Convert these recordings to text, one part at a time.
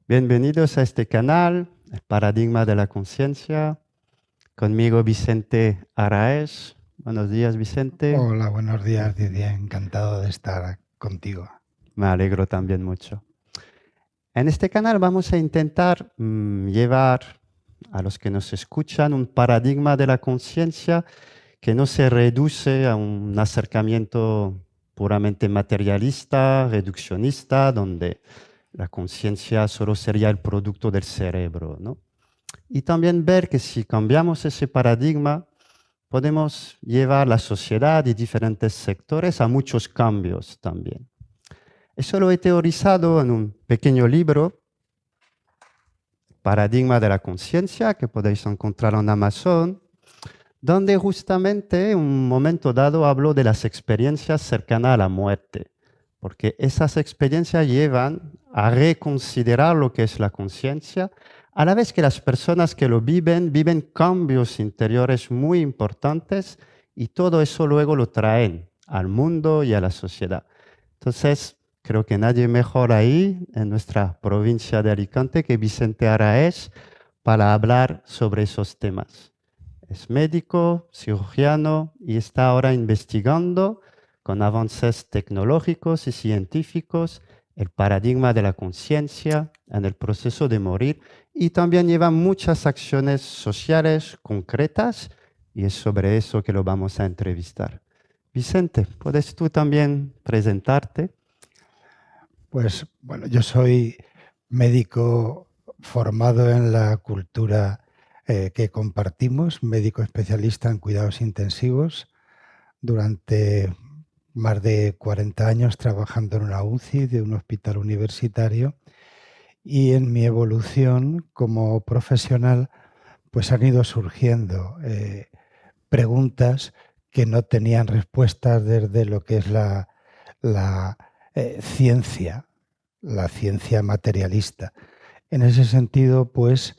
Bienvenidos a este canal, El Paradigma de la Conciencia. Conmigo Vicente Araez. Buenos días, Vicente. Hola, buenos días, Didier. Encantado de estar contigo. Me alegro también mucho. En este canal vamos a intentar llevar a los que nos escuchan un paradigma de la conciencia que no se reduce a un acercamiento puramente materialista, reduccionista, donde la conciencia solo sería el producto del cerebro, ¿no? Y también ver que si cambiamos ese paradigma, podemos llevar la sociedad y diferentes sectores a muchos cambios también. Eso lo he teorizado en un pequeño libro, Paradigma de la Conciencia, que podéis encontrar en Amazon, donde justamente en un momento dado hablo de las experiencias cercanas a la muerte, porque esas experiencias llevan a reconsiderar lo que es la conciencia, a la vez que las personas que lo viven cambios interiores muy importantes y todo eso luego lo traen al mundo y a la sociedad. Entonces, creo que nadie mejor ahí en nuestra provincia de Alicante que Vicente Araez para hablar sobre esos temas. Es médico, cirujano y está ahora investigando con avances tecnológicos y científicos el paradigma de la conciencia en el proceso de morir y también lleva muchas acciones sociales concretas y es sobre eso que lo vamos a entrevistar. Vicente, ¿puedes tú también presentarte? Pues bueno, yo soy médico formado en la cultura que compartimos, médico especialista en cuidados intensivos, durante más de 40 años trabajando en una UCI de un hospital universitario, y en mi evolución como profesional pues han ido surgiendo preguntas que no tenían respuestas desde lo que es la ciencia, la ciencia materialista. En ese sentido, pues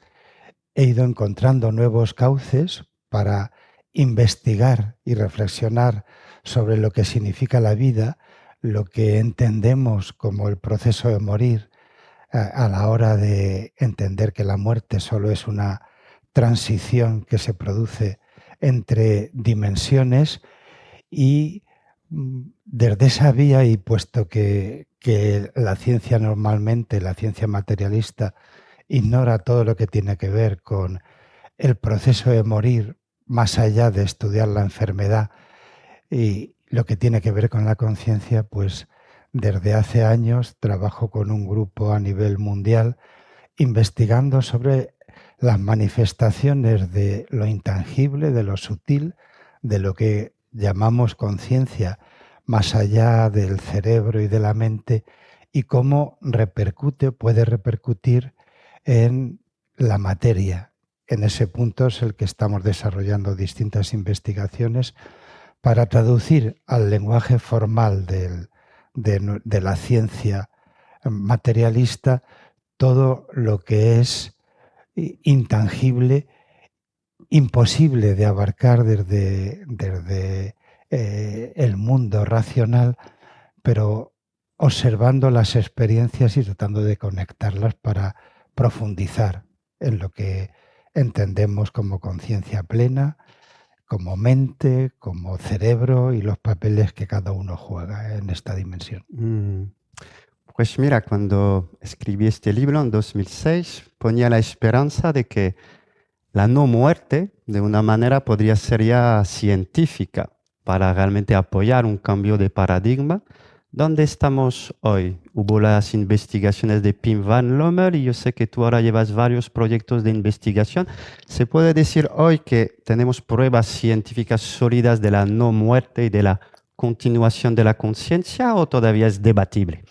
he ido encontrando nuevos cauces para investigar y reflexionar sobre lo que significa la vida, lo que entendemos como el proceso de morir, a la hora de entender que la muerte solo es una transición que se produce entre dimensiones. Y desde esa vía, y puesto que la ciencia normalmente, la ciencia materialista, ignora todo lo que tiene que ver con el proceso de morir, más allá de estudiar la enfermedad y lo que tiene que ver con la conciencia, pues desde hace años trabajo con un grupo a nivel mundial investigando sobre las manifestaciones de lo intangible, de lo sutil, de lo que llamamos conciencia, más allá del cerebro y de la mente, y cómo puede repercutir en la materia. En ese punto es el que estamos desarrollando distintas investigaciones para traducir al lenguaje formal de la ciencia materialista todo lo que es intangible, imposible de abarcar desde el mundo racional, pero observando las experiencias y tratando de conectarlas para profundizar en lo que entendemos como conciencia plena, como mente, como cerebro y los papeles que cada uno juega en esta dimensión. Pues mira, cuando escribí este libro en 2006, ponía la esperanza de que la no muerte, de una manera, podría ser ya científica para realmente apoyar un cambio de paradigma. ¿Dónde estamos hoy? Hubo las investigaciones de Pim Van Lommel y yo sé que tú ahora llevas varios proyectos de investigación. ¿Se puede decir hoy que tenemos pruebas científicas sólidas de la no muerte y de la continuación de la conciencia o todavía es debatible?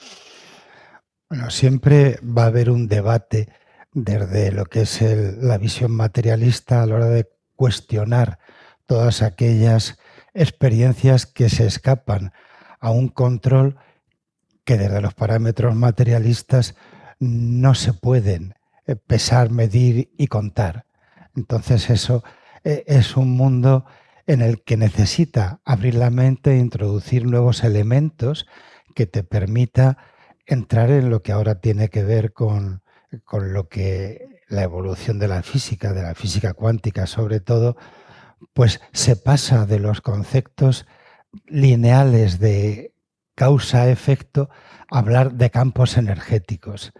Bueno, siempre va a haber un debate desde lo que es la visión materialista a la hora de cuestionar todas aquellas experiencias que se escapan a un control que desde los parámetros materialistas no se pueden pesar, medir y contar. Entonces eso es un mundo en el que necesita abrir la mente e introducir nuevos elementos que te permita entrar en lo que ahora tiene que ver con con lo que la evolución de la física cuántica sobre todo, pues se pasa de los conceptos lineales de causa-efecto a hablar de campos energéticos.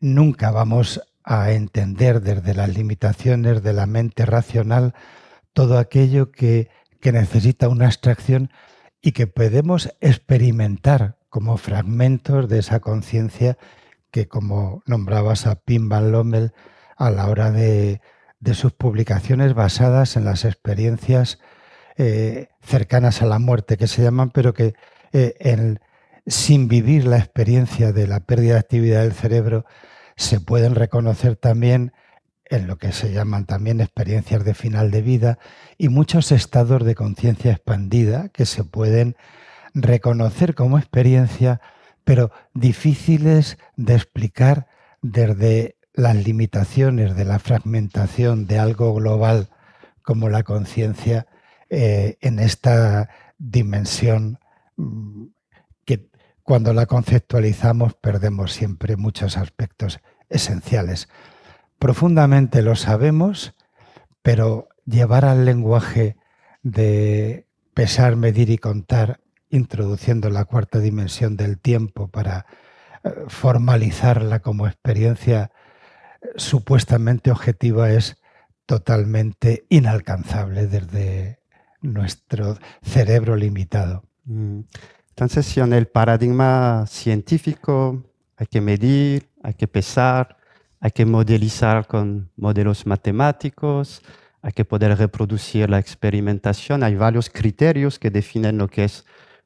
Nunca vamos a entender desde las limitaciones de la mente racional todo aquello que necesita una abstracción y que podemos experimentar como fragmentos de esa conciencia que, como nombrabas a Pim Van Lommel a la hora de sus publicaciones basadas en las experiencias cercanas a la muerte, que se llaman, pero que sin vivir la experiencia de la pérdida de actividad del cerebro se pueden reconocer también en lo que se llaman también experiencias de final de vida y muchos estados de conciencia expandida que se pueden reconocer como experiencia, pero difíciles de explicar desde las limitaciones de la fragmentación de algo global como la conciencia en esta dimensión que cuando la conceptualizamos perdemos siempre muchos aspectos esenciales. Profundamente lo sabemos, pero llevar al lenguaje de pesar, medir y contar, introduciendo la cuarta dimensión del tiempo para formalizarla como experiencia supuestamente objetiva, es totalmente inalcanzable desde nuestro cerebro limitado. Entonces, si en el paradigma científico hay que medir, hay que pesar, hay que modelizar con modelos matemáticos, hay que poder reproducir la experimentación, hay varios criterios que definen lo que es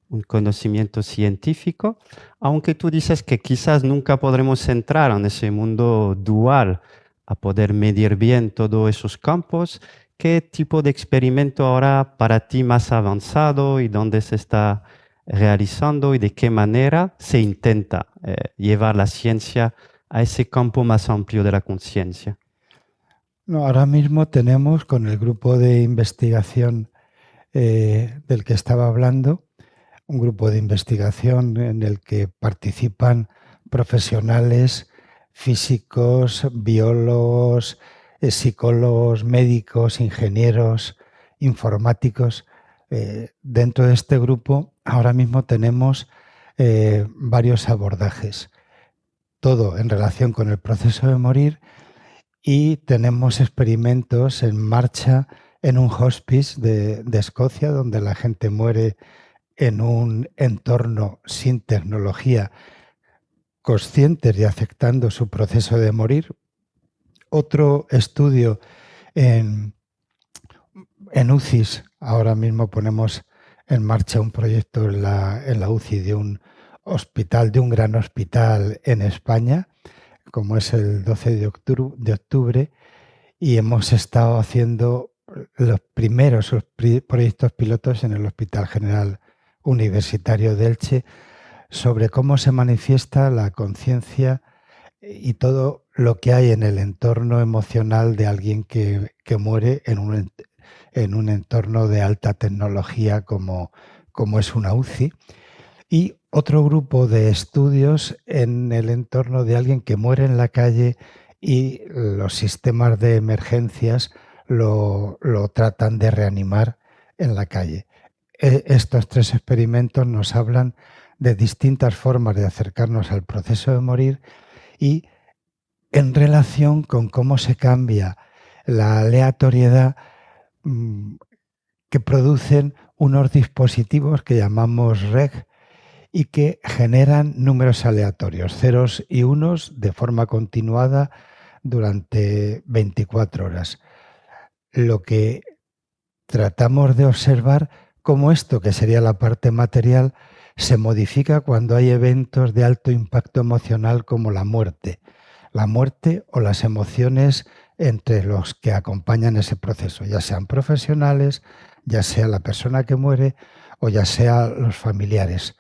un conocimiento científico, aunque tú dices que quizás nunca podremos entrar en ese mundo dual a poder medir bien todos esos campos. ¿Qué tipo de experimento ahora para ti más avanzado y dónde se está realizando y de qué manera se intenta llevar la ciencia a ese campo más amplio de la conciencia? No, ahora mismo tenemos con el grupo de investigación del que estaba hablando, un grupo de investigación en el que participan profesionales, físicos, biólogos, psicólogos, médicos, ingenieros, informáticos. Dentro de este grupo ahora mismo tenemos varios abordajes, todo en relación con el proceso de morir, y tenemos experimentos en marcha en un hospice de Escocia, donde la gente muere en un entorno sin tecnología, conscientes y aceptando su proceso de morir. Otro estudio en UCIs, ahora mismo ponemos en marcha un proyecto en la UCI de un hospital, de un gran hospital en España, como es el 12 de octubre, y hemos estado haciendo los primeros proyectos pilotos en el Hospital General Universitario de Elche sobre cómo se manifiesta la conciencia y todo lo que hay en el entorno emocional de alguien que muere en un entorno de alta tecnología como es una UCI. Y otro grupo de estudios en el entorno de alguien que muere en la calle y los sistemas de emergencias lo tratan de reanimar en la calle. Estos tres experimentos nos hablan de distintas formas de acercarnos al proceso de morir y en relación con cómo se cambia la aleatoriedad que producen unos dispositivos que llamamos REG y que generan números aleatorios, ceros y unos, de forma continuada durante 24 horas. Lo que tratamos de observar cómo esto, que sería la parte material, se modifica cuando hay eventos de alto impacto emocional como la muerte o las emociones entre los que acompañan ese proceso, ya sean profesionales, ya sea la persona que muere o ya sea los familiares.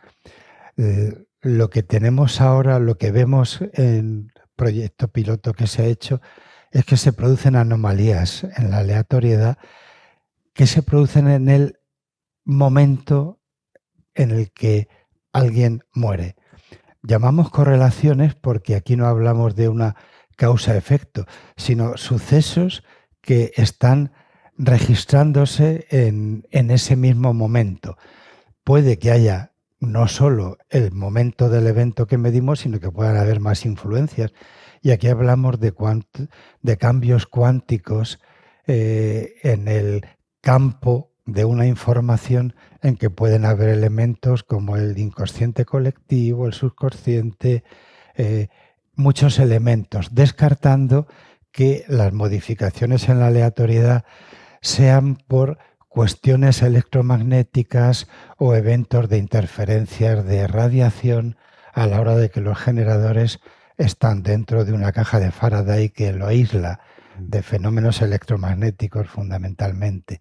Lo que tenemos ahora, lo que vemos en el proyecto piloto que se ha hecho, es que se producen anomalías en la aleatoriedad que se producen en el momento en el que alguien muere. Llamamos correlaciones porque aquí no hablamos de una causa-efecto, sino sucesos que están registrándose en ese mismo momento. Puede que haya no solo el momento del evento que medimos, sino que puedan haber más influencias. Y aquí hablamos de cambios cuánticos en el campo de una información en que pueden haber elementos como el inconsciente colectivo, el subconsciente, muchos elementos, descartando que las modificaciones en la aleatoriedad sean por cuestiones electromagnéticas o eventos de interferencias de radiación a la hora de que los generadores están dentro de una caja de Faraday que lo aísla de fenómenos electromagnéticos fundamentalmente.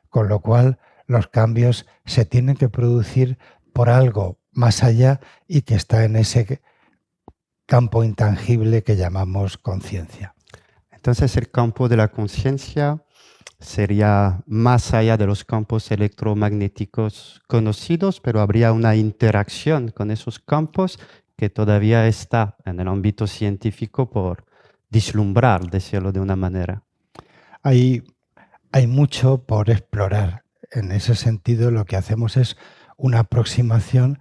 Con lo cual, los cambios se tienen que producir por algo más allá y que está en ese campo intangible que llamamos conciencia. Entonces, el campo de la conciencia sería más allá de los campos electromagnéticos conocidos, pero habría una interacción con esos campos que todavía está en el ámbito científico por vislumbrar, decirlo de una manera. Hay mucho por explorar. En ese sentido, lo que hacemos es una aproximación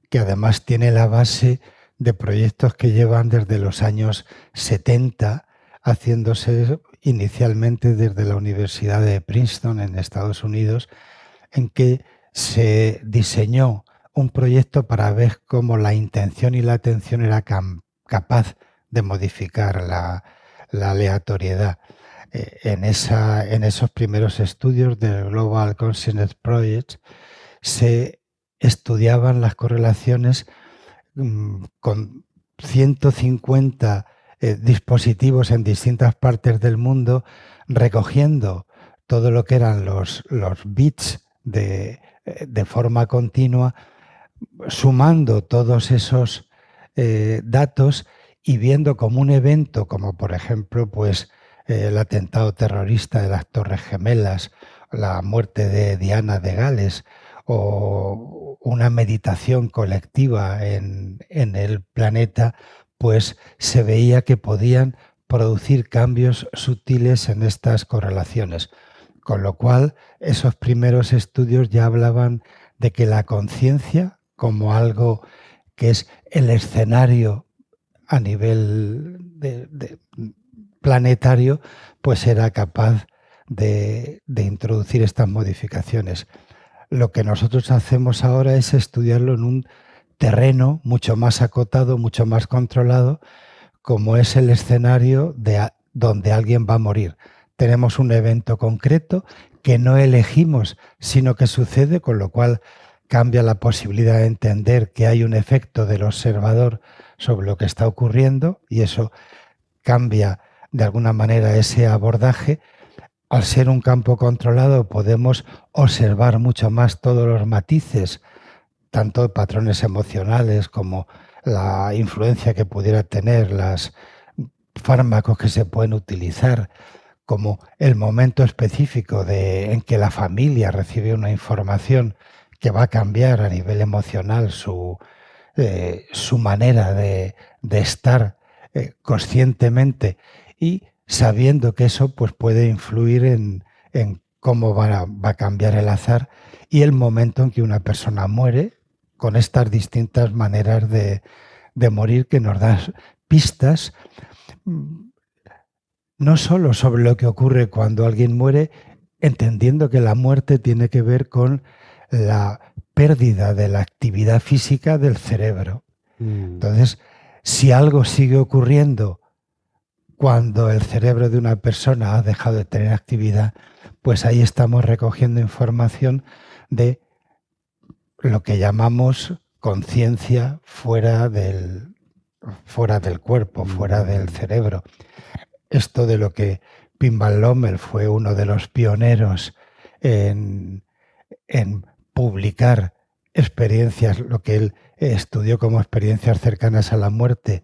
que además tiene la base de proyectos que llevan desde los años 70, haciéndose inicialmente desde la Universidad de Princeton en Estados Unidos, en que se diseñó un proyecto para ver cómo la intención y la atención era capaz de modificar la aleatoriedad. En esos primeros estudios del Global Consciousness Project se estudiaban las correlaciones con 150 dispositivos en distintas partes del mundo, recogiendo todo lo que eran los bits de forma continua, sumando todos esos datos y viendo como un evento, como por ejemplo el atentado terrorista de las Torres Gemelas, la muerte de Diana de Gales o una meditación colectiva en el planeta, pues se veía que podían producir cambios sutiles en estas correlaciones. Con lo cual, esos primeros estudios ya hablaban de que la conciencia, como algo que es el escenario a nivel planetario, pues era capaz de introducir estas modificaciones. Lo que nosotros hacemos ahora es estudiarlo en un terreno mucho más acotado, mucho más controlado, como es el escenario donde alguien va a morir. Tenemos un evento concreto que no elegimos, sino que sucede, con lo cual cambia la posibilidad de entender que hay un efecto del observador sobre lo que está ocurriendo, y eso cambia de alguna manera ese abordaje. Al ser un campo controlado podemos observar mucho más todos los matices, tanto patrones emocionales como la influencia que pudiera tener los fármacos que se pueden utilizar, como el momento específico en que la familia recibe una información que va a cambiar a nivel emocional su manera de estar conscientemente, y sabiendo que eso pues, puede influir en cómo va a cambiar el azar y el momento en que una persona muere, con estas distintas maneras de morir que nos dan pistas no solo sobre lo que ocurre cuando alguien muere, entendiendo que la muerte tiene que ver con la pérdida de la actividad física del cerebro. Entonces, si algo sigue ocurriendo cuando el cerebro de una persona ha dejado de tener actividad, pues ahí estamos recogiendo información de lo que llamamos conciencia fuera del cuerpo, fuera del cerebro. Esto de lo que Pim Van Lommel fue uno de los pioneros en publicar experiencias, lo que él estudió como experiencias cercanas a la muerte,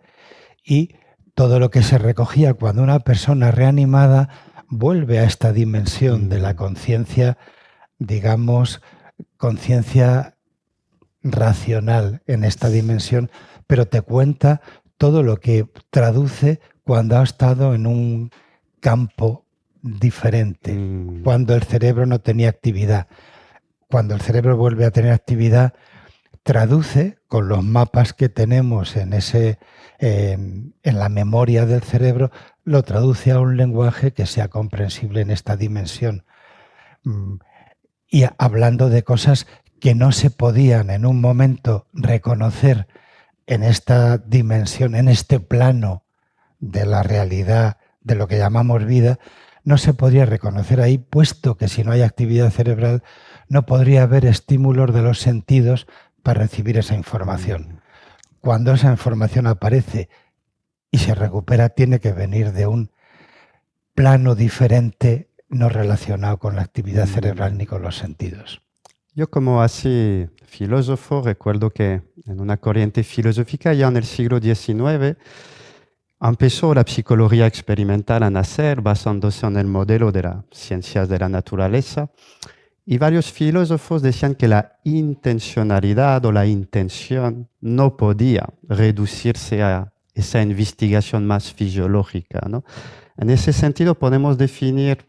y todo lo que se recogía cuando una persona reanimada vuelve a esta dimensión de la conciencia, digamos, conciencia racional en esta dimensión, pero te cuenta todo lo que traduce cuando ha estado en un campo diferente, cuando el cerebro no tenía actividad. Cuando el cerebro vuelve a tener actividad, traduce con los mapas que tenemos en la memoria del cerebro, lo traduce a un lenguaje que sea comprensible en esta dimensión. Y hablando de cosas que no se podían en un momento reconocer en esta dimensión, en este plano de la realidad, de lo que llamamos vida, no se podría reconocer ahí, puesto que si no hay actividad cerebral, no podría haber estímulos de los sentidos para recibir esa información. Cuando esa información aparece y se recupera, tiene que venir de un plano diferente, no relacionado con la actividad cerebral ni con los sentidos. Yo como así filósofo recuerdo que en una corriente filosófica ya en el siglo XIX empezó la psicología experimental a nacer basándose en el modelo de las ciencias de la naturaleza y varios filósofos decían que la intencionalidad o la intención no podía reducirse a esa investigación más fisiológica, ¿no? En ese sentido podemos definir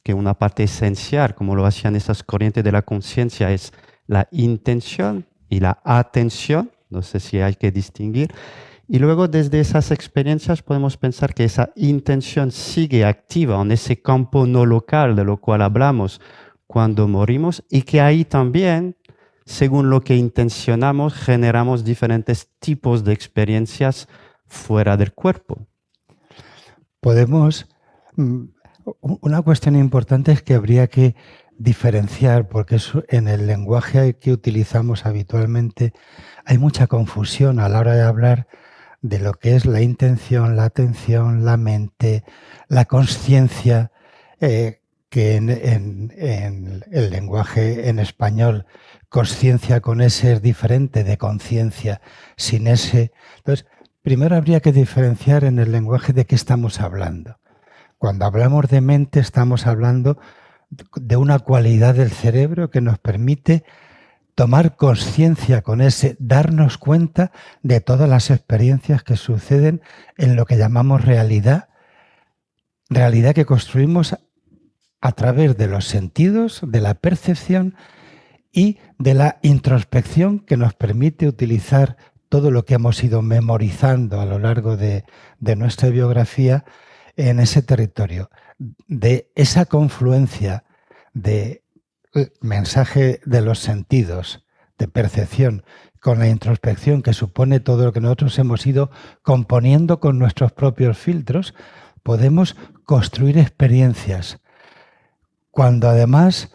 que una parte esencial, como lo hacían esas corrientes de la conciencia, es la intención y la atención, no sé si hay que distinguir, y luego desde esas experiencias podemos pensar que esa intención sigue activa en ese campo no local de lo cual hablamos cuando morimos y que ahí también, según lo que intencionamos, generamos diferentes tipos de experiencias fuera del cuerpo. Podemos... Una cuestión importante es que habría que diferenciar, porque en el lenguaje que utilizamos habitualmente hay mucha confusión a la hora de hablar de lo que es la intención, la atención, la mente, la consciencia, que en el lenguaje en español, consciencia con ese es diferente de conciencia sin ese. Entonces, primero habría que diferenciar en el lenguaje de qué estamos hablando. Cuando hablamos de mente estamos hablando de una cualidad del cerebro que nos permite tomar conciencia con ese, darnos cuenta de todas las experiencias que suceden en lo que llamamos realidad, realidad que construimos a través de los sentidos, de la percepción y de la introspección que nos permite utilizar todo lo que hemos ido memorizando a lo largo de nuestra biografía en ese territorio, de esa confluencia de mensaje de los sentidos, de percepción, con la introspección que supone todo lo que nosotros hemos ido componiendo con nuestros propios filtros, podemos construir experiencias. Cuando además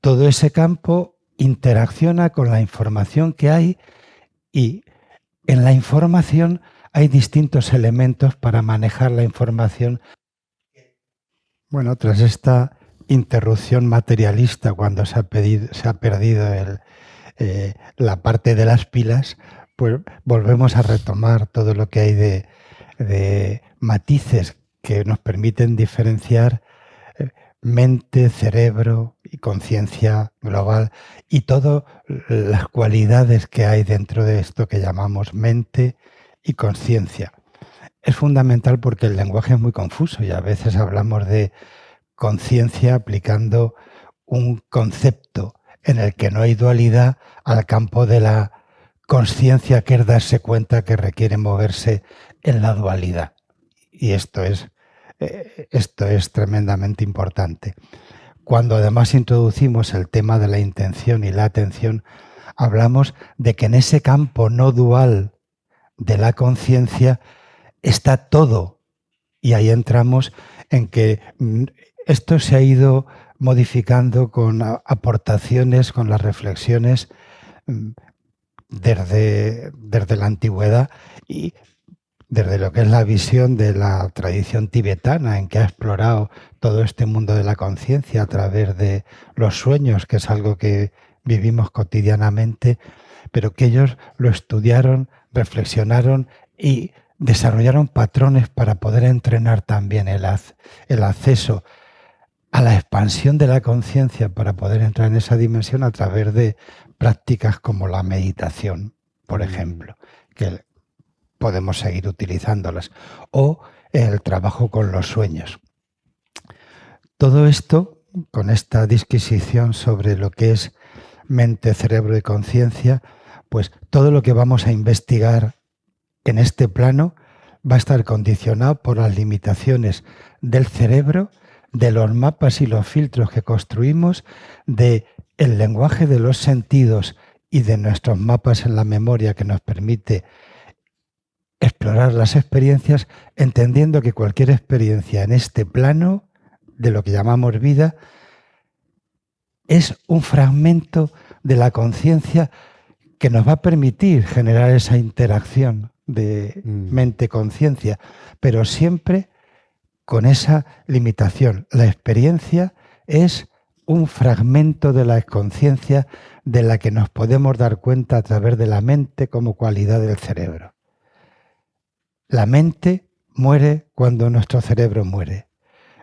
todo ese campo interacciona con la información que hay y en la información hay distintos elementos para manejar la información. Bueno, tras esta interrupción materialista, cuando se ha perdido la parte de las pilas, pues volvemos a retomar todo lo que hay de matices que nos permiten diferenciar mente, cerebro y conciencia global y todas las cualidades que hay dentro de esto que llamamos mente y conciencia. Es fundamental porque el lenguaje es muy confuso y a veces hablamos de conciencia aplicando un concepto en el que no hay dualidad al campo de la consciencia, que es darse cuenta que requiere moverse en la dualidad. Y esto es tremendamente importante. Cuando además introducimos el tema de la intención y la atención, hablamos de que en ese campo no dual de la conciencia está todo. Y ahí entramos en que esto se ha ido modificando con aportaciones, con las reflexiones desde la antigüedad y desde lo que es la visión de la tradición tibetana, en que ha explorado todo este mundo de la conciencia a través de los sueños, que es algo que vivimos cotidianamente, pero que ellos lo estudiaron, reflexionaron y desarrollaron patrones para poder entrenar también el acceso a la expansión de la conciencia, para poder entrar en esa dimensión a través de prácticas como la meditación, por ejemplo, que podemos seguir utilizándolas. O el trabajo con los sueños. Todo esto, con esta disquisición sobre lo que es mente, cerebro y conciencia, pues todo lo que vamos a investigar en este plano va a estar condicionado por las limitaciones del cerebro, de los mapas y los filtros que construimos, de el lenguaje de los sentidos y de nuestros mapas en la memoria que nos permite explorar las experiencias, entendiendo que cualquier experiencia en este plano de lo que llamamos vida es un fragmento de la conciencia que nos va a permitir generar esa interacción de mente-conciencia, pero siempre con esa limitación. La experiencia es un fragmento de la conciencia de la que nos podemos dar cuenta a través de la mente como cualidad del cerebro. La mente muere cuando nuestro cerebro muere.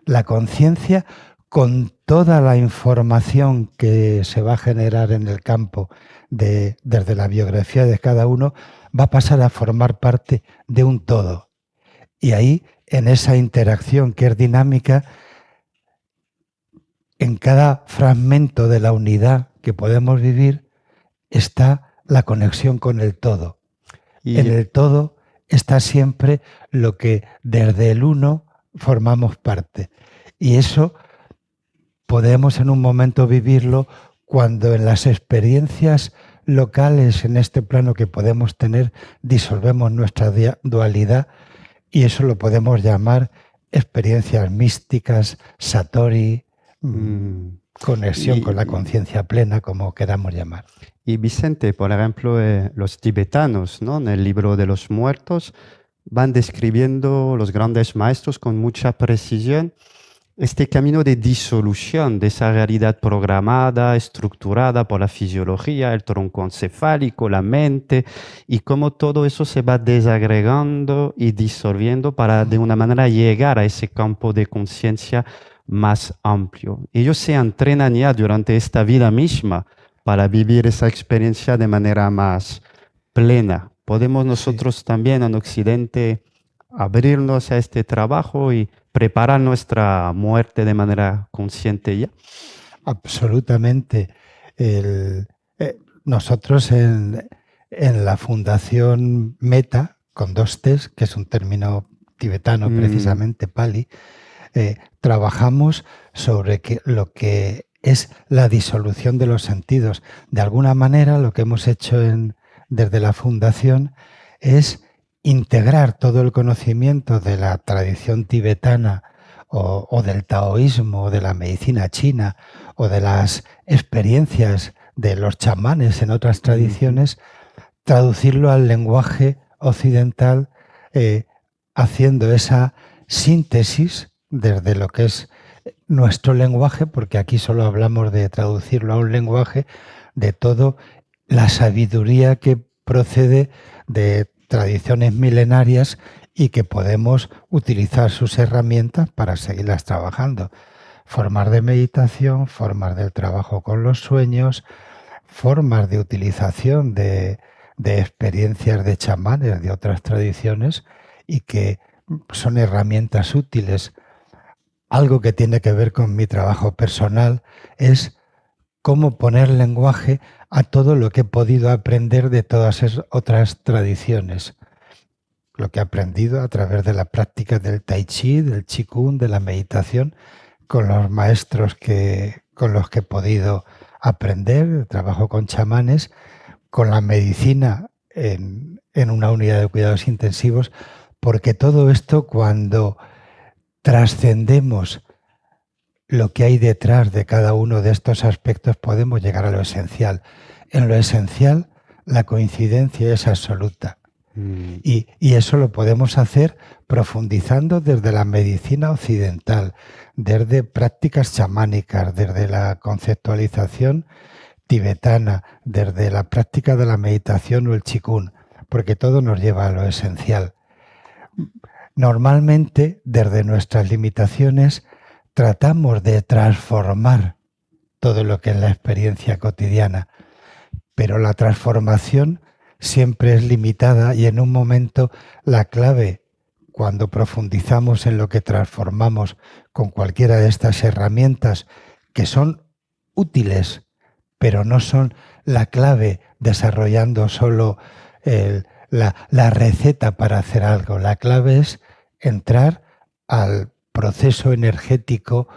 La conciencia, con toda la información que se va a generar en el campo desde la biografía de cada uno, va a pasar a formar parte de un todo. Y ahí, en esa interacción que es dinámica, en cada fragmento de la unidad que podemos vivir está la conexión con el todo. En el todo está siempre lo que desde el uno formamos parte. Y eso podemos en un momento vivirlo cuando en las experiencias locales en este plano que podemos tener disolvemos nuestra dualidad, y eso lo podemos llamar experiencias místicas, satori, conexión con la conciencia plena, como queramos llamar. Y Vicente, por ejemplo, los tibetanos, ¿no? En el libro de los muertos van describiendo los grandes maestros con mucha precisión este camino de disolución de esa realidad programada, estructurada por la fisiología, el tronco encefálico, la mente, y cómo todo eso se va desagregando y disolviendo para de una manera llegar a ese campo de conciencia más amplio. Ellos se entrenan ya durante esta vida misma para vivir esa experiencia de manera más plena. Podemos nosotros también en Occidente abrirnos a este trabajo y preparar nuestra muerte de manera consciente ya. Absolutamente. Nosotros en la Fundación Meta, con 2 T's, que es un término tibetano precisamente, Pali, trabajamos sobre lo que es la disolución de los sentidos. De alguna manera, lo que hemos hecho desde la Fundación es integrar todo el conocimiento de la tradición tibetana o del taoísmo, o de la medicina china, o de las experiencias de los chamanes en otras tradiciones, traducirlo al lenguaje occidental, haciendo esa síntesis desde lo que es nuestro lenguaje, porque aquí solo hablamos de traducirlo a un lenguaje, de toda la sabiduría que procede de tradiciones milenarias y que podemos utilizar sus herramientas para seguirlas trabajando. Formas de meditación, formas del trabajo con los sueños, formas de utilización de experiencias de chamanes de otras tradiciones, y que son herramientas útiles. Algo que tiene que ver con mi trabajo personal es cómo poner lenguaje a todo lo que he podido aprender de todas esas otras tradiciones. Lo que he aprendido a través de la práctica del tai chi, del qigong, de la meditación, con los maestros con los que he podido aprender, trabajo con chamanes, con la medicina en una unidad de cuidados intensivos, porque todo esto, cuando trascendemos lo que hay detrás de cada uno de estos aspectos, podemos llegar a lo esencial. En lo esencial, la coincidencia es absoluta. Y eso lo podemos hacer profundizando desde la medicina occidental, desde prácticas chamánicas, desde la conceptualización tibetana, desde la práctica de la meditación o el qigong, porque todo nos lleva a lo esencial. Normalmente, desde nuestras limitaciones, tratamos de transformar todo lo que es la experiencia cotidiana, pero la transformación siempre es limitada y en un momento la clave, cuando profundizamos en lo que transformamos con cualquiera de estas herramientas que son útiles, pero no son la clave desarrollando solo la receta para hacer algo. La clave es entrar al proceso energético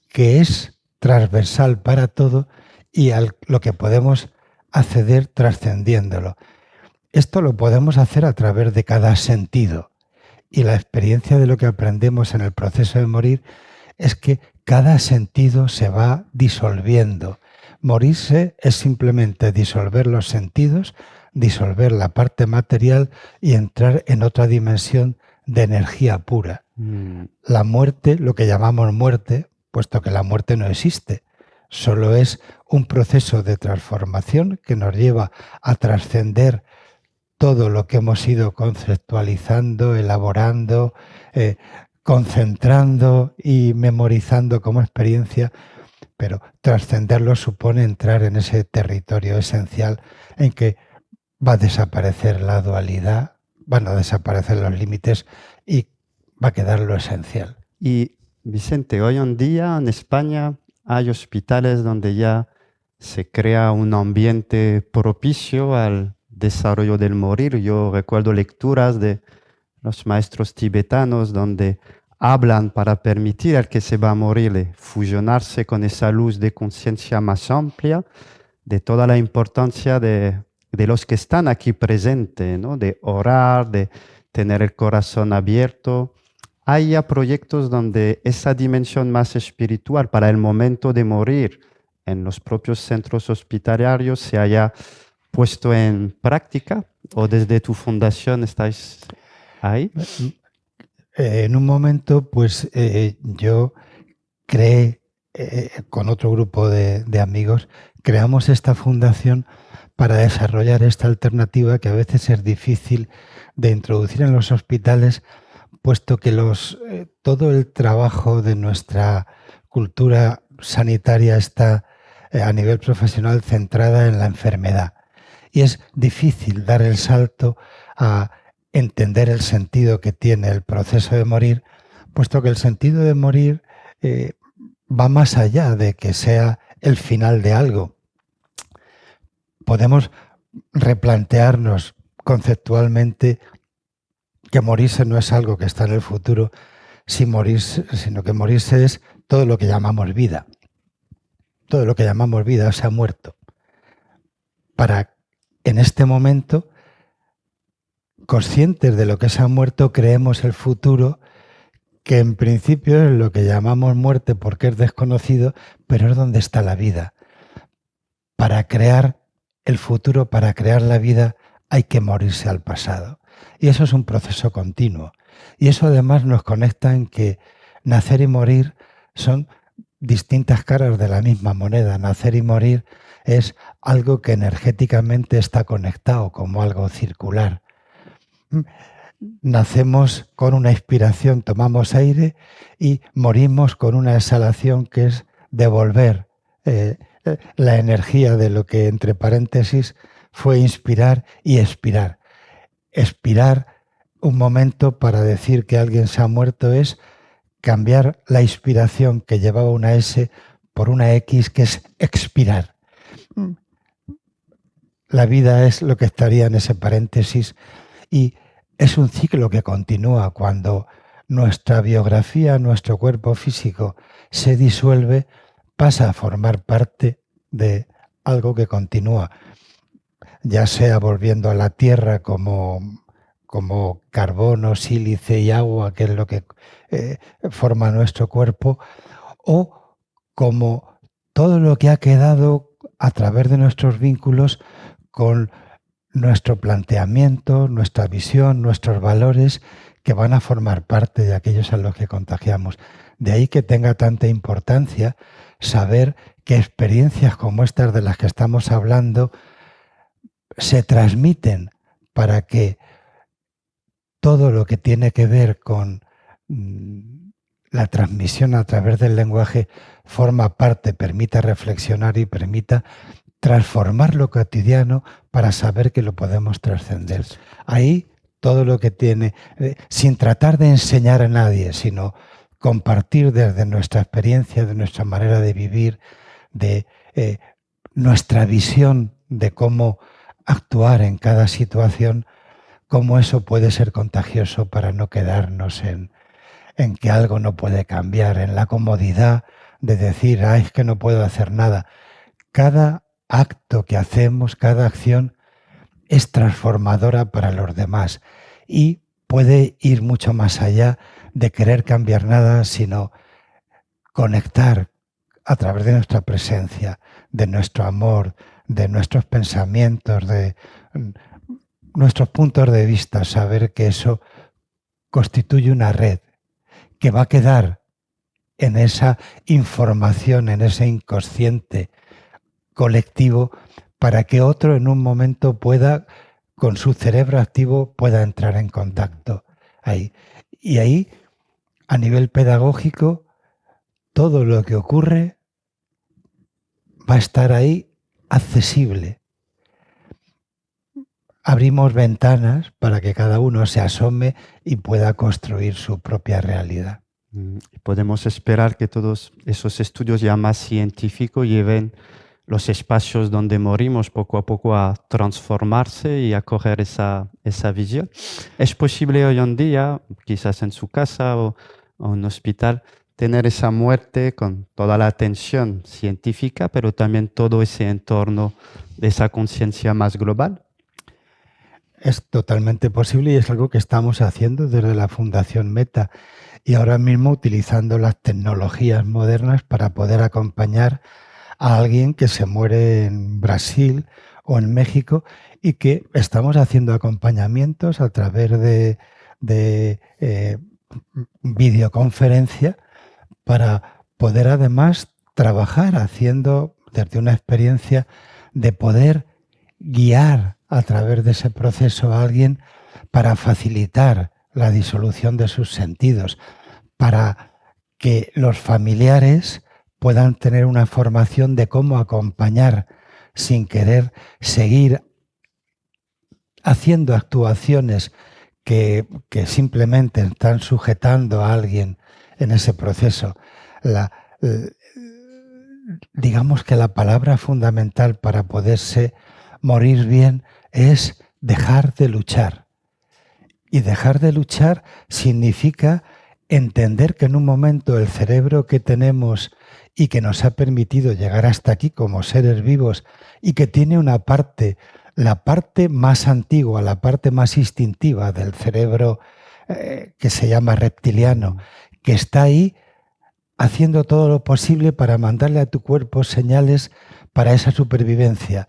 que es transversal para todo y a lo que podemos acceder trascendiéndolo. Esto lo podemos hacer a través de cada sentido. Y la experiencia de lo que aprendemos en el proceso de morir es que cada sentido se va disolviendo. Morirse es simplemente disolver los sentidos, disolver la parte material y entrar en otra dimensión de energía pura. La muerte, lo que llamamos muerte, puesto que la muerte no existe, solo es un proceso de transformación que nos lleva a trascender todo lo que hemos ido conceptualizando, elaborando, concentrando y memorizando como experiencia, pero trascenderlo supone entrar en ese territorio esencial en que va a desaparecer la dualidad, van a desaparecer los límites y va a quedar lo esencial. Y Vicente, hoy en día en España hay hospitales donde ya se crea un ambiente propicio al desarrollo del morir. Yo recuerdo lecturas de los maestros tibetanos donde hablan para permitir al que se va a morir de fusionarse con esa luz de conciencia más amplia, de toda la importancia de los que están aquí presentes, ¿no? De orar, de tener el corazón abierto. Hay ya proyectos donde esa dimensión más espiritual para el momento de morir en los propios centros hospitalarios se haya puesto en práctica, o desde tu fundación estáis ahí. En un momento, pues yo creé, con otro grupo de amigos, creamos esta fundación para desarrollar esta alternativa que a veces es difícil de introducir en los hospitales, puesto que todo el trabajo de nuestra cultura sanitaria está a nivel profesional centrada en la enfermedad. Y es difícil dar el salto a entender el sentido que tiene el proceso de morir, puesto que el sentido de morir va más allá de que sea el final de algo. Podemos replantearnos conceptualmente que morirse no es algo que está en el futuro, sino que morirse es todo lo que llamamos vida. Todo lo que llamamos vida se ha muerto. Para en este momento, conscientes de lo que se ha muerto, creemos el futuro, que en principio es lo que llamamos muerte porque es desconocido, pero es donde está la vida. Para crear el futuro, para crear la vida, hay que morirse al pasado. Y eso es un proceso continuo. Y eso además nos conecta en que nacer y morir son distintas caras de la misma moneda. Nacer y morir es algo que energéticamente está conectado como algo circular. Nacemos con una inspiración, tomamos aire y morimos con una exhalación que es devolver la energía de lo que entre paréntesis fue inspirar y expirar. Expirar un momento para decir que alguien se ha muerto es cambiar la inspiración que llevaba una S por una X que es expirar. La vida es lo que estaría en ese paréntesis y es un ciclo que continúa cuando nuestra biografía, nuestro cuerpo físico se disuelve, pasa a formar parte de algo que continúa, ya sea volviendo a la tierra como carbono, sílice y agua, que es lo que forma nuestro cuerpo, o como todo lo que ha quedado a través de nuestros vínculos con nuestro planteamiento, nuestra visión, nuestros valores que van a formar parte de aquellos a los que contagiamos. De ahí que tenga tanta importancia saber que experiencias como estas de las que estamos hablando se transmiten para que todo lo que tiene que ver con la transmisión a través del lenguaje forma parte, permita reflexionar y permita transformar lo cotidiano para saber que lo podemos trascender. Sí, sí. Ahí todo lo que tiene, sin tratar de enseñar a nadie, sino compartir desde nuestra experiencia, de nuestra manera de vivir, de nuestra visión de cómo actuar en cada situación, cómo eso puede ser contagioso para no quedarnos en que algo no puede cambiar, en la comodidad de decir, es que no puedo hacer nada. Cada acto que hacemos, cada acción es transformadora para los demás y puede ir mucho más allá de querer cambiar nada, sino conectar a través de nuestra presencia, de nuestro amor, de nuestros pensamientos, de nuestros puntos de vista, saber que eso constituye una red que va a quedar en esa información, en ese inconsciente colectivo, para que otro en un momento pueda, con su cerebro activo, pueda entrar en contacto ahí. Y ahí, a nivel pedagógico, todo lo que ocurre va a estar ahí accesible. Abrimos ventanas para que cada uno se asome y pueda construir su propia realidad. Y podemos esperar que todos esos estudios ya más científicos lleven los espacios donde morimos poco a poco a transformarse y a coger esa visión. Es posible hoy en día, quizás en su casa o en un hospital, tener esa muerte con toda la atención científica, pero también todo ese entorno de esa conciencia más global. Es totalmente posible y es algo que estamos haciendo desde la Fundación Meta y ahora mismo utilizando las tecnologías modernas para poder acompañar a alguien que se muere en Brasil o en México y que estamos haciendo acompañamientos a través de videoconferencia para poder además trabajar haciendo desde una experiencia de poder guiar a través de ese proceso a alguien para facilitar la disolución de sus sentidos, para que los familiares puedan tener una formación de cómo acompañar sin querer seguir haciendo actuaciones que simplemente están sujetando a alguien en ese proceso. Digamos que la palabra fundamental para poderse morir bien es dejar de luchar. Y dejar de luchar significa entender que en un momento el cerebro que tenemos y que nos ha permitido llegar hasta aquí como seres vivos y que tiene una parte, la parte más antigua, la parte más instintiva del cerebro que se llama reptiliano, que está ahí haciendo todo lo posible para mandarle a tu cuerpo señales para esa supervivencia.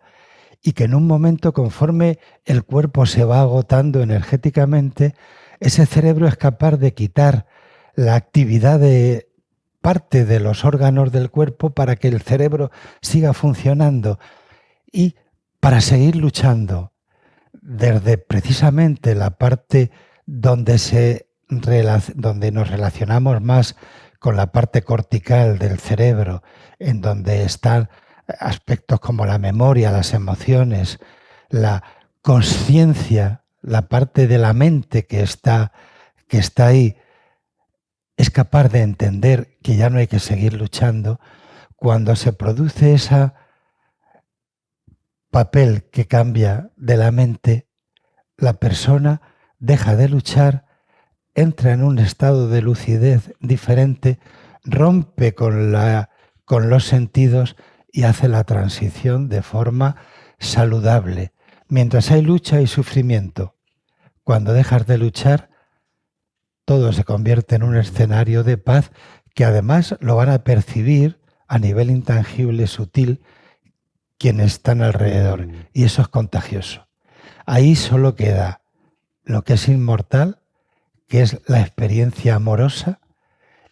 Y que en un momento, conforme el cuerpo se va agotando energéticamente, ese cerebro es capaz de quitar la actividad de parte de los órganos del cuerpo para que el cerebro siga funcionando y para seguir luchando desde precisamente la parte donde nos relacionamos más con la parte cortical del cerebro, en donde están aspectos como la memoria, las emociones, la conciencia, la parte de la mente que está ahí, es capaz de entender que ya no hay que seguir luchando. Cuando se produce ese papel que cambia de la mente, la persona deja de luchar, entra en un estado de lucidez diferente, rompe con los sentidos y hace la transición de forma saludable. Mientras hay lucha y sufrimiento, cuando dejas de luchar, todo se convierte en un escenario de paz que además lo van a percibir a nivel intangible, sutil, quienes están alrededor. Y eso es contagioso. Ahí solo queda lo que es inmortal, que es la experiencia amorosa,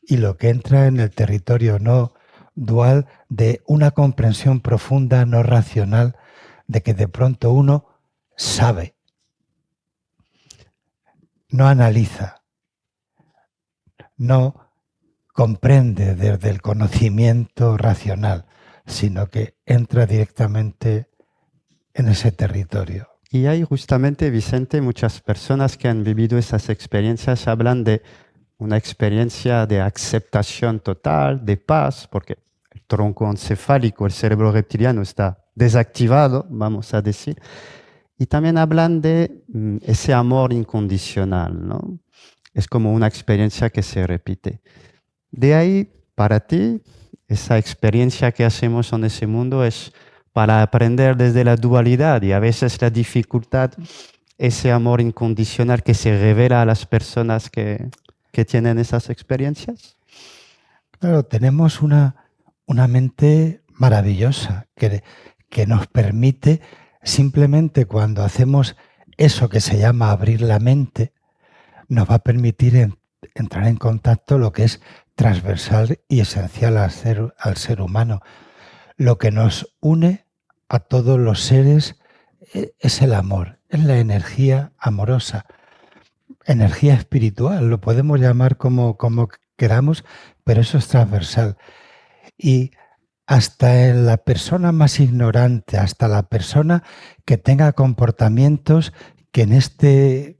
y lo que entra en el territorio no dual de una comprensión profunda, no racional, de que de pronto uno sabe, no analiza, no comprende desde el conocimiento racional, sino que entra directamente en ese territorio. Y hay justamente, Vicente, muchas personas que han vivido esas experiencias hablan de una experiencia de aceptación total, de paz, porque el tronco encefálico, el cerebro reptiliano está desactivado, vamos a decir. Y también hablan de ese amor incondicional, ¿no? Es como una experiencia que se repite. De ahí, para ti, esa experiencia que hacemos en ese mundo es para aprender desde la dualidad y a veces la dificultad, ese amor incondicional que se revela a las personas que tienen esas experiencias. Claro, tenemos una mente maravillosa que nos permite simplemente cuando hacemos eso que se llama abrir la mente, nos va a permitir entrar en contacto lo que es transversal y esencial al ser humano. Lo que nos une a todos los seres es el amor, es la energía amorosa, energía espiritual, lo podemos llamar como queramos, pero eso es transversal. Y hasta en la persona más ignorante, hasta la persona que tenga comportamientos que en este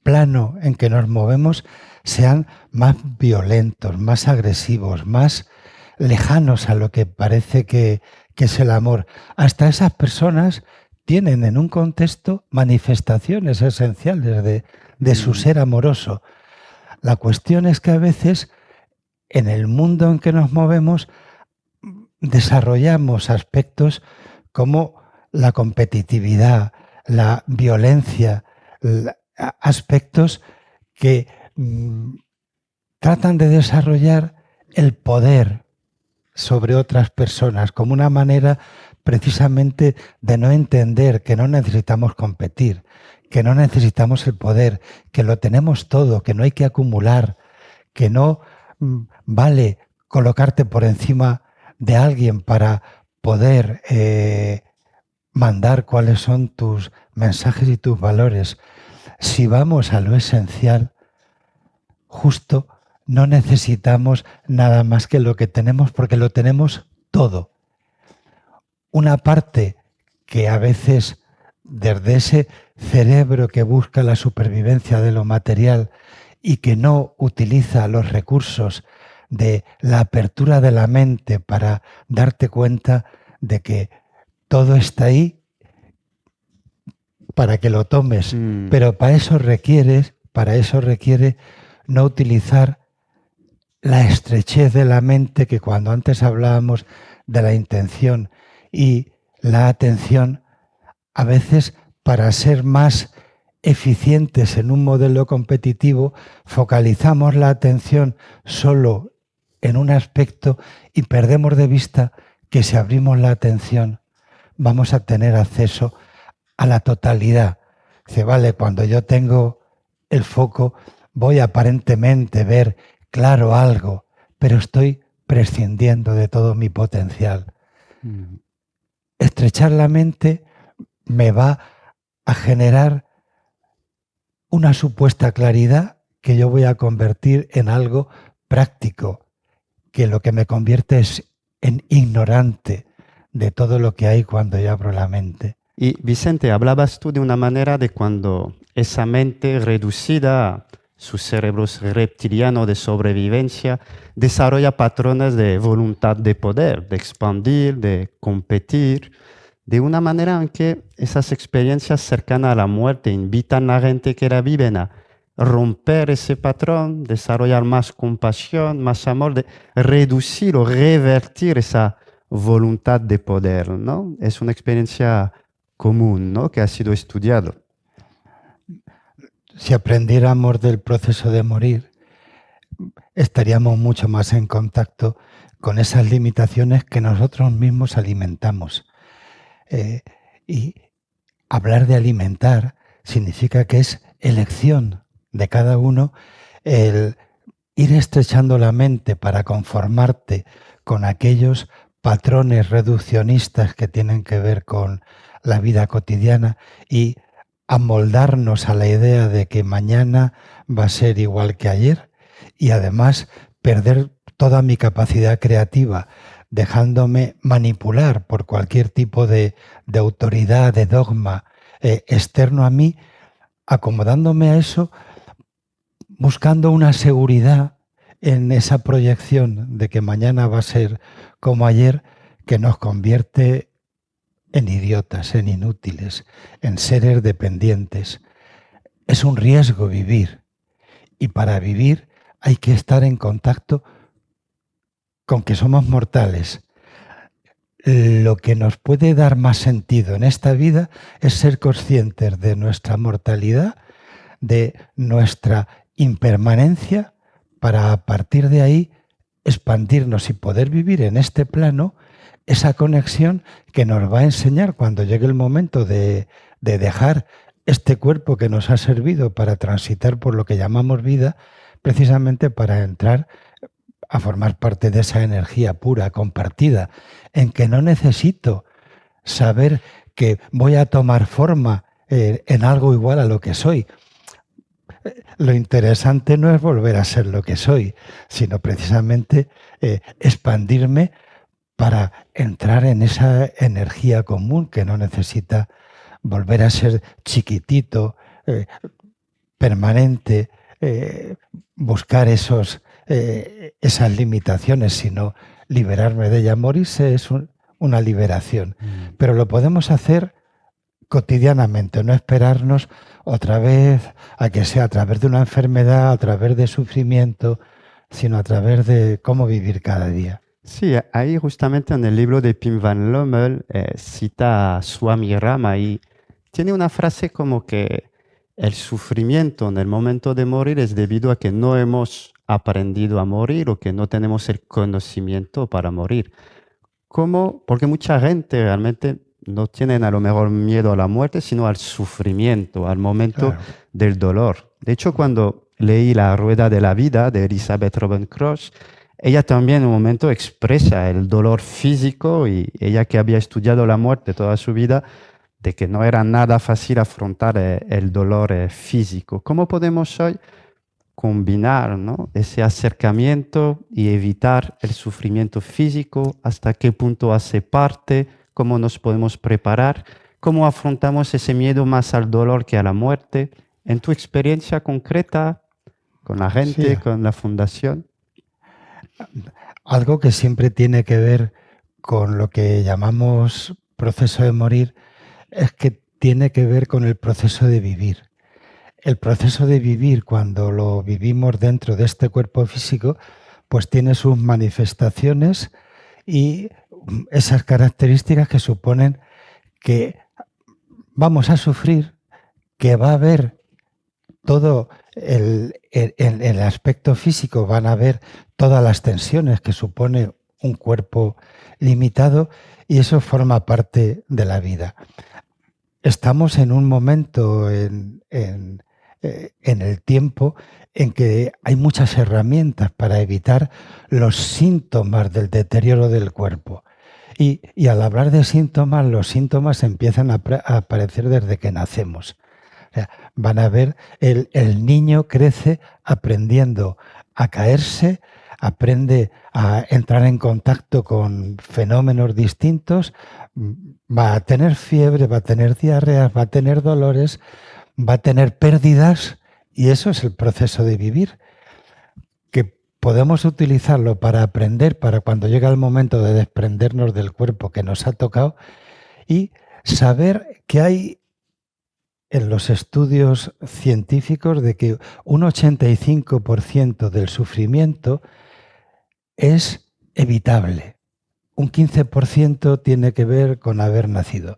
plano en que nos movemos sean más violentos, más agresivos, más lejanos a lo que parece que es el amor. Hasta esas personas tienen en un contexto manifestaciones esenciales de su ser amoroso. La cuestión es que a veces en el mundo en que nos movemos desarrollamos aspectos como la competitividad, la violencia, aspectos que tratan de desarrollar el poder sobre otras personas como una manera precisamente de no entender que no necesitamos competir, que no necesitamos el poder, que lo tenemos todo, que no hay que acumular, que no vale colocarte por encima de alguien para poder mandar cuáles son tus mensajes y tus valores. Si vamos a lo esencial, justo no necesitamos nada más que lo que tenemos porque lo tenemos todo. Una parte que a veces desde ese cerebro que busca la supervivencia de lo material y que no utiliza los recursos de la apertura de la mente para darte cuenta de que todo está ahí para que lo tomes, pero para eso requiere no utilizar la estrechez de la mente, que cuando antes hablábamos de la intención y la atención, a veces para ser más eficientes en un modelo competitivo, focalizamos la atención solo en un aspecto y perdemos de vista que si abrimos la atención vamos a tener acceso a la totalidad. Dice, vale, cuando yo tengo el foco voy a aparentemente ver claro algo, pero estoy prescindiendo de todo mi potencial. Estrechar la mente me va a generar una supuesta claridad que yo voy a convertir en algo práctico, que lo que me convierte es en ignorante de todo lo que hay cuando yo abro la mente. Y Vicente, hablabas tú de una manera de cuando esa mente reducida, su cerebro reptiliano de sobrevivencia, desarrolla patrones de voluntad de poder, de expandir, de competir, de una manera en que esas experiencias cercanas a la muerte invitan a la gente que la viven a romper ese patrón, desarrollar más compasión, más amor, de reducir o revertir esa voluntad de poder, ¿no? Es una experiencia común, ¿no? Que ha sido estudiado. Si aprendiéramos del proceso de morir, estaríamos mucho más en contacto con esas limitaciones que nosotros mismos alimentamos. Y hablar de alimentar significa que es elección de cada uno el ir estrechando la mente para conformarte con aquellos patrones reduccionistas que tienen que ver con la vida cotidiana y amoldarnos a la idea de que mañana va a ser igual que ayer y además perder toda mi capacidad creativa dejándome manipular por cualquier tipo de autoridad, de dogma externo a mí, acomodándome a eso, buscando una seguridad en esa proyección de que mañana va a ser como ayer, que nos convierte en idiotas, en inútiles, en seres dependientes. Es un riesgo vivir, y para vivir hay que estar en contacto con que somos mortales. Lo que nos puede dar más sentido en esta vida es ser conscientes de nuestra mortalidad, de nuestra impermanencia, para a partir de ahí expandirnos y poder vivir en este plano esa conexión que nos va a enseñar cuando llegue el momento de dejar este cuerpo que nos ha servido para transitar por lo que llamamos vida, precisamente para entrar a formar parte de esa energía pura, compartida, en que no necesito saber que voy a tomar forma en algo igual a lo que soy. Lo interesante no es volver a ser lo que soy, sino precisamente expandirme para entrar en esa energía común que no necesita volver a ser chiquitito, permanente, buscar esas limitaciones, sino liberarme de ella. Morirse es una liberación, pero lo podemos hacer cotidianamente, no esperarnos otra vez a que sea a través de una enfermedad, a través de sufrimiento, sino a través de cómo vivir cada día. Sí, ahí justamente en el libro de Pim Van Lommel cita a Swami Rama y tiene una frase como que el sufrimiento en el momento de morir es debido a que no hemos aprendido a morir o que no tenemos el conocimiento para morir. ¿Cómo? Porque mucha gente realmente no tiene a lo mejor miedo a la muerte, sino al sufrimiento, al momento del dolor. De hecho, cuando leí La Rueda de la Vida de Elizabeth Robin-Cross, ella también en un momento expresa el dolor físico y ella que había estudiado la muerte toda su vida, de que no era nada fácil afrontar el dolor físico. ¿Cómo podemos hoy combinar, ¿no?, ese acercamiento y evitar el sufrimiento físico? ¿Hasta qué punto hace parte? ¿Cómo nos podemos preparar? ¿Cómo afrontamos ese miedo más al dolor que a la muerte? En tu experiencia concreta, con la gente, con la fundación. Algo que siempre tiene que ver con lo que llamamos proceso de morir es que tiene que ver con el proceso de vivir. El proceso de vivir, cuando lo vivimos dentro de este cuerpo físico, pues tiene sus manifestaciones y esas características que suponen que vamos a sufrir, que va a haber todo el aspecto físico, van a haber todas las tensiones que supone un cuerpo limitado, y eso forma parte de la vida. Estamos en un momento en el tiempo en que hay muchas herramientas para evitar los síntomas del deterioro del cuerpo. Y al hablar de síntomas, los síntomas empiezan a aparecer desde que nacemos. O sea, van a ver, el niño crece aprendiendo a caerse, aprende a entrar en contacto con fenómenos distintos, va a tener fiebre, va a tener diarreas, va a tener dolores, va a tener pérdidas, y eso es el proceso de vivir, que podemos utilizarlo para aprender, para cuando llega el momento de desprendernos del cuerpo que nos ha tocado, y saber que hay en los estudios científicos de que un 85% del sufrimiento es evitable. Un 15% tiene que ver con haber nacido.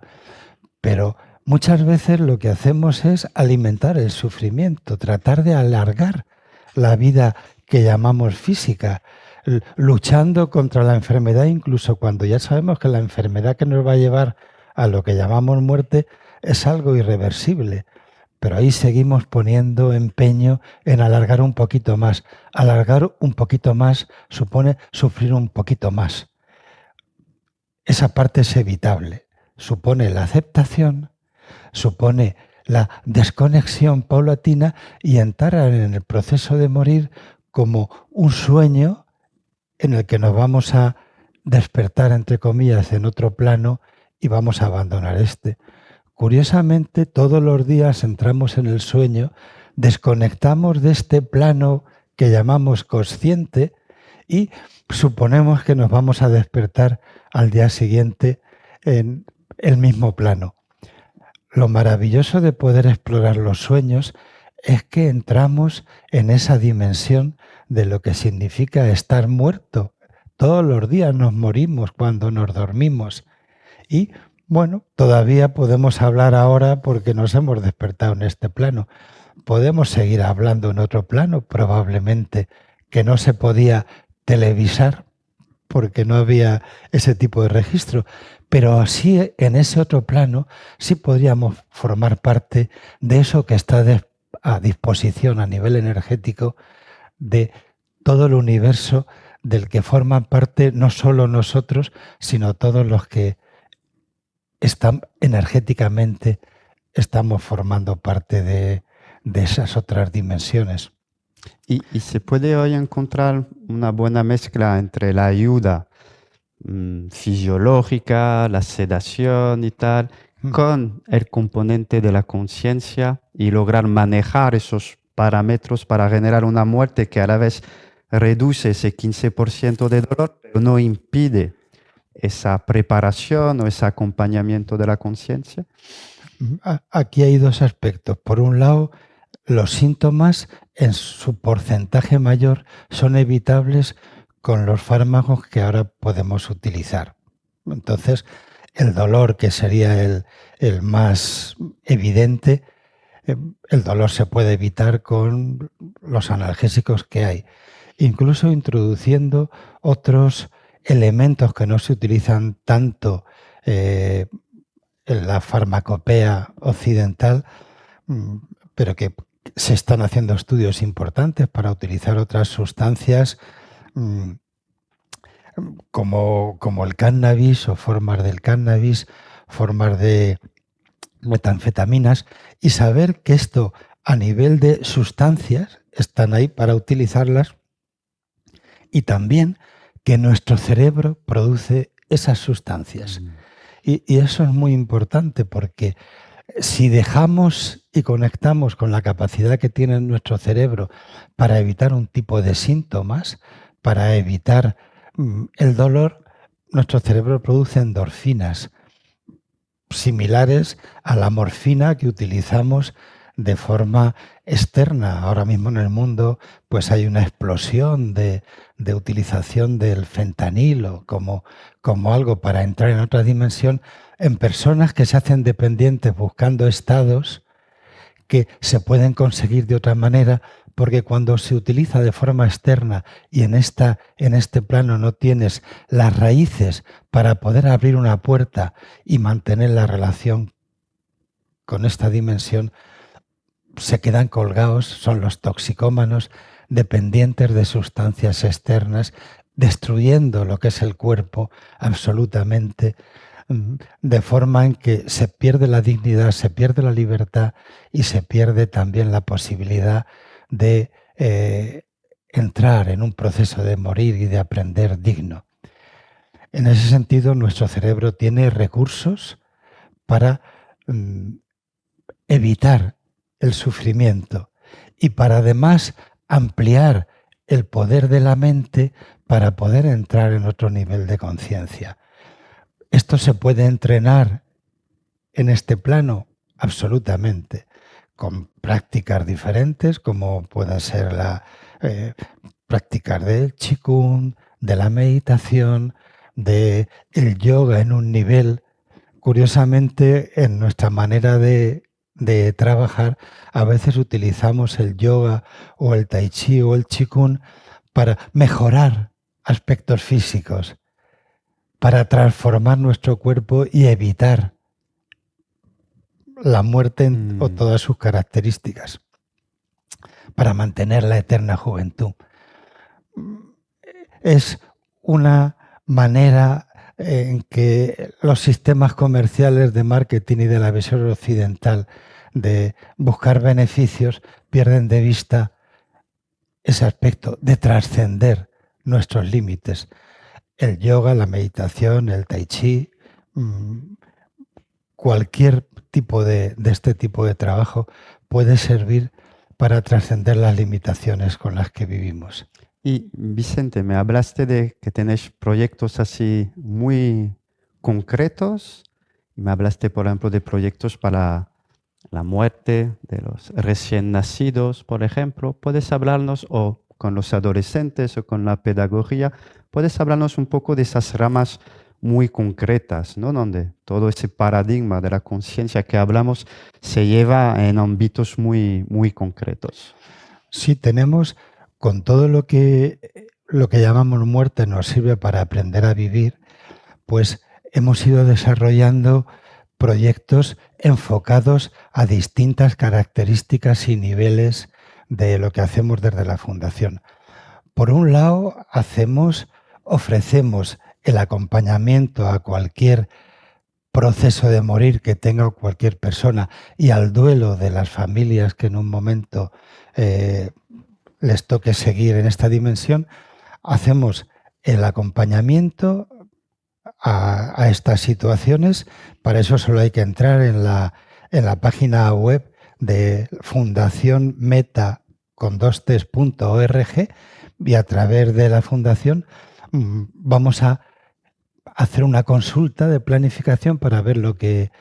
Pero muchas veces lo que hacemos es alimentar el sufrimiento, tratar de alargar la vida que llamamos física, luchando contra la enfermedad, incluso cuando ya sabemos que la enfermedad que nos va a llevar a lo que llamamos muerte es algo irreversible. Pero ahí seguimos poniendo empeño en alargar un poquito más. Alargar un poquito más supone sufrir un poquito más. Esa parte es evitable. Supone la aceptación, supone la desconexión paulatina y entrar en el proceso de morir como un sueño en el que nos vamos a despertar, entre comillas, en otro plano y vamos a abandonar este. Curiosamente, todos los días entramos en el sueño, desconectamos de este plano que llamamos consciente y suponemos que nos vamos a despertar al día siguiente en el mismo plano. Lo maravilloso de poder explorar los sueños es que entramos en esa dimensión de lo que significa estar muerto. Todos los días nos morimos cuando nos dormimos. Y bueno, todavía podemos hablar ahora porque nos hemos despertado en este plano. Podemos seguir hablando en otro plano, probablemente, que no se podía televisar porque no había ese tipo de registro. Pero así, en ese otro plano, sí podríamos formar parte de eso que está a disposición a nivel energético de todo el universo del que forman parte no solo nosotros, sino todos los que están energéticamente estamos formando parte de esas otras dimensiones. Y se puede hoy encontrar una buena mezcla entre la ayuda fisiológica, la sedación y tal, con el componente de la conciencia y lograr manejar esos parámetros para generar una muerte que a la vez reduce ese 15% de dolor, pero no impide esa preparación o ese acompañamiento de la conciencia. Aquí hay dos aspectos. Por un lado, los síntomas en su porcentaje mayor son evitables con los fármacos que ahora podemos utilizar. Entonces, el dolor, que sería el más evidente, el dolor se puede evitar con los analgésicos que hay, incluso introduciendo otros elementos que no se utilizan tanto en la farmacopea occidental, pero que se están haciendo estudios importantes para utilizar otras sustancias como el cannabis o formas del cannabis, formas de metanfetaminas, y saber que esto a nivel de sustancias están ahí para utilizarlas, y también que nuestro cerebro produce esas sustancias. Y eso es muy importante porque si dejamos y conectamos con la capacidad que tiene nuestro cerebro para evitar un tipo de síntomas, para evitar el dolor, nuestro cerebro produce endorfinas similares a la morfina que utilizamos de forma externa. Ahora mismo en el mundo pues hay una explosión de utilización del fentanilo como algo para entrar en otra dimensión en personas que se hacen dependientes buscando estados que se pueden conseguir de otra manera, porque cuando se utiliza de forma externa y en este plano no tienes las raíces para poder abrir una puerta y mantener la relación con esta dimensión, se quedan colgados, son los toxicómanos, dependientes de sustancias externas, destruyendo lo que es el cuerpo absolutamente, de forma en que se pierde la dignidad, se pierde la libertad y se pierde también la posibilidad de entrar en un proceso de morir y de aprender digno. En ese sentido, nuestro cerebro tiene recursos para evitar el sufrimiento y para además ampliar el poder de la mente para poder entrar en otro nivel de conciencia. ¿Esto se puede entrenar en este plano? Absolutamente, con prácticas diferentes como pueden ser prácticas del Qigong, de la meditación, del yoga en un nivel. Curiosamente, en nuestra manera de trabajar, a veces utilizamos el yoga o el tai chi o el qigong para mejorar aspectos físicos, para transformar nuestro cuerpo y evitar la muerte o todas sus características, para mantener la eterna juventud. Es una manera en que los sistemas comerciales de marketing y de la visión occidental de buscar beneficios pierden de vista ese aspecto de trascender nuestros límites. el yoga, la meditación, el tai chi, cualquier tipo de este tipo de trabajo puede servir para trascender las limitaciones con las que vivimos. Y Vicente, me hablaste de que tenéis proyectos así muy concretos y me hablaste, por ejemplo, de proyectos para la muerte de los recién nacidos, por ejemplo. ¿Puedes hablarnos, o con los adolescentes o con la pedagogía, puedes hablarnos un poco de esas ramas muy concretas, ¿no? Donde todo ese paradigma de la conciencia que hablamos se lleva en ámbitos muy, muy concretos? Sí, tenemos con todo lo que llamamos muerte nos sirve para aprender a vivir, pues hemos ido desarrollando proyectos enfocados a distintas características y niveles de lo que hacemos desde la Fundación. Por un lado, ofrecemos el acompañamiento a cualquier proceso de morir que tenga cualquier persona y al duelo de las familias que en un momento les toque seguir en esta dimensión. Hacemos el acompañamiento a estas situaciones. Para eso solo hay que entrar en la página web de Fundación Meta con 2ts.org, y a través de la fundación vamos a hacer una consulta de planificación para ver lo que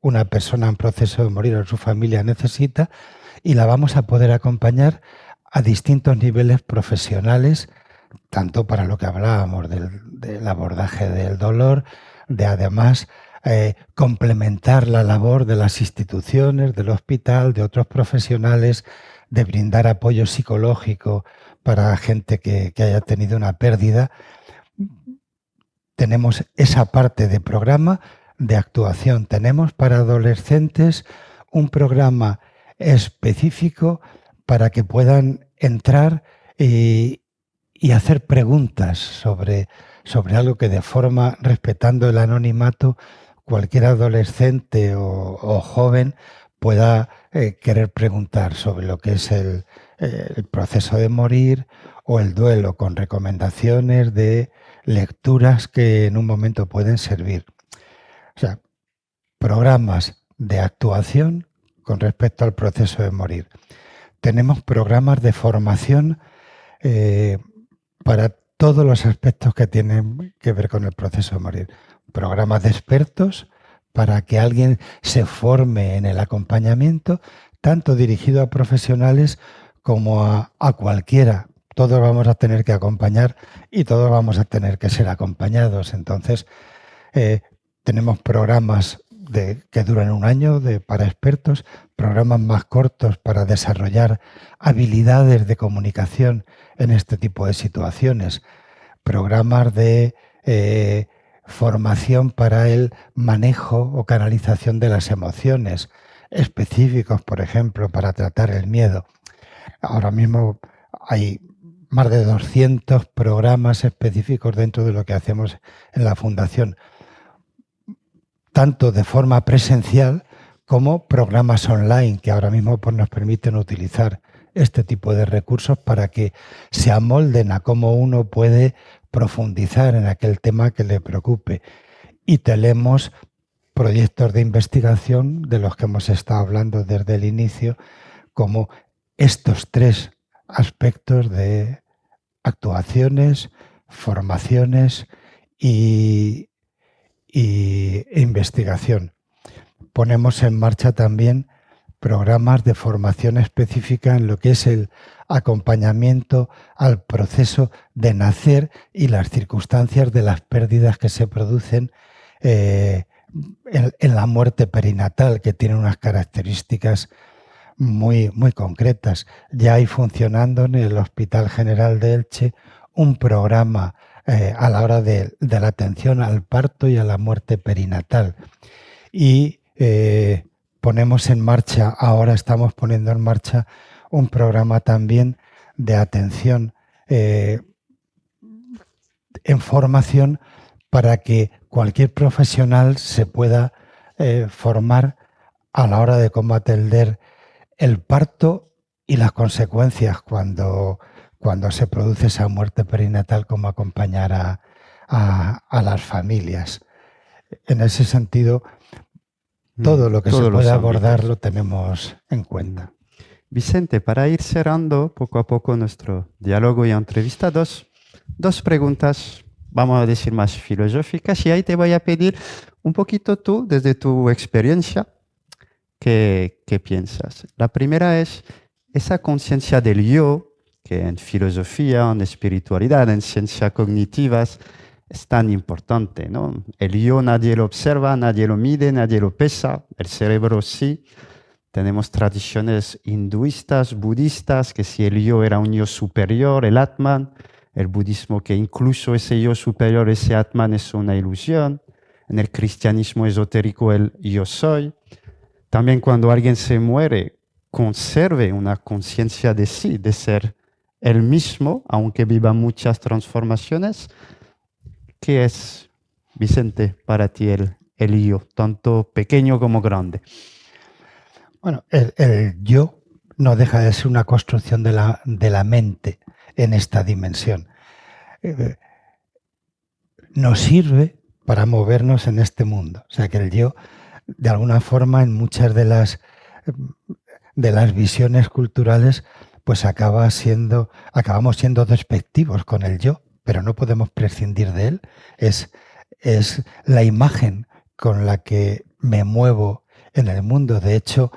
una persona en proceso de morir o su familia necesita, y la vamos a poder acompañar a distintos niveles profesionales, tanto para lo que hablábamos del abordaje del dolor, de además complementar la labor de las instituciones, del hospital, de otros profesionales, de brindar apoyo psicológico para gente que haya tenido una pérdida. Tenemos esa parte de programa de actuación. Tenemos para adolescentes un programa específico para que puedan entrar y hacer preguntas sobre algo que, de forma, respetando el anonimato, cualquier adolescente o joven pueda querer preguntar sobre lo que es el proceso de morir o el duelo, con recomendaciones de lecturas que en un momento pueden servir. O sea, programas de actuación con respecto al proceso de morir. Tenemos programas de formación para todos los aspectos que tienen que ver con el proceso de morir. Programas de expertos para que alguien se forme en el acompañamiento, tanto dirigido a profesionales como a cualquiera. Todos vamos a tener que acompañar y todos vamos a tener que ser acompañados. Entonces, tenemos programas que duran un año para expertos, programas más cortos para desarrollar habilidades de comunicación en este tipo de situaciones, programas de formación para el manejo o canalización de las emociones, específicos, por ejemplo, para tratar el miedo. Ahora mismo hay más de 200 programas específicos dentro de lo que hacemos en la Fundación, tanto de forma presencial como programas online, que ahora mismo pues, nos permiten utilizar este tipo de recursos para que se amolden a cómo uno puede profundizar en aquel tema que le preocupe. Y tenemos proyectos de investigación de los que hemos estado hablando desde el inicio, como estos tres aspectos de actuaciones, formaciones e investigación. Ponemos en marcha también programas de formación específica en lo que es el acompañamiento al proceso de nacer y las circunstancias de las pérdidas que se producen en la muerte perinatal, que tiene unas características muy, muy concretas. Ya hay funcionando en el Hospital General de Elche un programa a la hora de la atención al parto y a la muerte perinatal. Y ponemos en marcha, ahora estamos poniendo en marcha un programa también de atención en formación para que cualquier profesional se pueda formar a la hora de cómo atender el parto y las consecuencias cuando cuando se produce esa muerte perinatal, cómo acompañar a las familias. En ese sentido, todo lo que se puede abordar lo tenemos en cuenta. Vicente, para ir cerrando poco a poco nuestro diálogo y entrevista, dos preguntas, vamos a decir, más filosóficas, y ahí te voy a pedir un poquito tú, desde tu experiencia, ¿qué piensas? La primera es esa conciencia del yo, que en filosofía, en espiritualidad, en ciencias cognitivas, es tan importante, ¿no? El yo nadie lo observa, nadie lo mide, nadie lo pesa, el cerebro sí. Tenemos tradiciones hinduistas, budistas, que si el yo era un yo superior, el Atman, el budismo que incluso ese yo superior, ese Atman es una ilusión. En el cristianismo esotérico el yo soy. También cuando alguien se muere, conserve una conciencia de sí, de ser él mismo, aunque viva muchas transformaciones. ¿Qué es, Vicente, para ti el yo, tanto pequeño como grande? Bueno, el yo no deja de ser una construcción de la mente en esta dimensión. Nos sirve para movernos en este mundo. O sea que el yo, de alguna forma, en muchas de las visiones culturales, pues acabamos siendo despectivos con el yo, pero no podemos prescindir de él. Es la imagen con la que me muevo en el mundo. De hecho,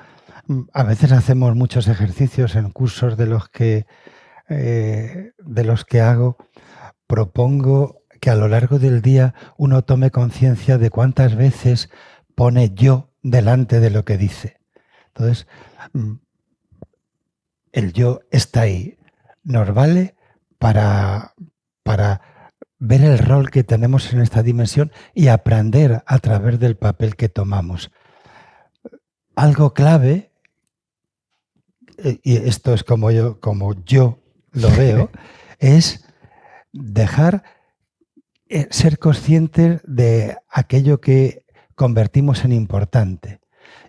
a veces hacemos muchos ejercicios en cursos de los que hago. Propongo que a lo largo del día uno tome conciencia de cuántas veces pone yo delante de lo que dice. Entonces, el yo está ahí. Nos vale para ver el rol que tenemos en esta dimensión y aprender a través del papel que tomamos. Algo clave, y esto es como yo lo veo, es dejar ser conscientes de aquello que convertimos en importante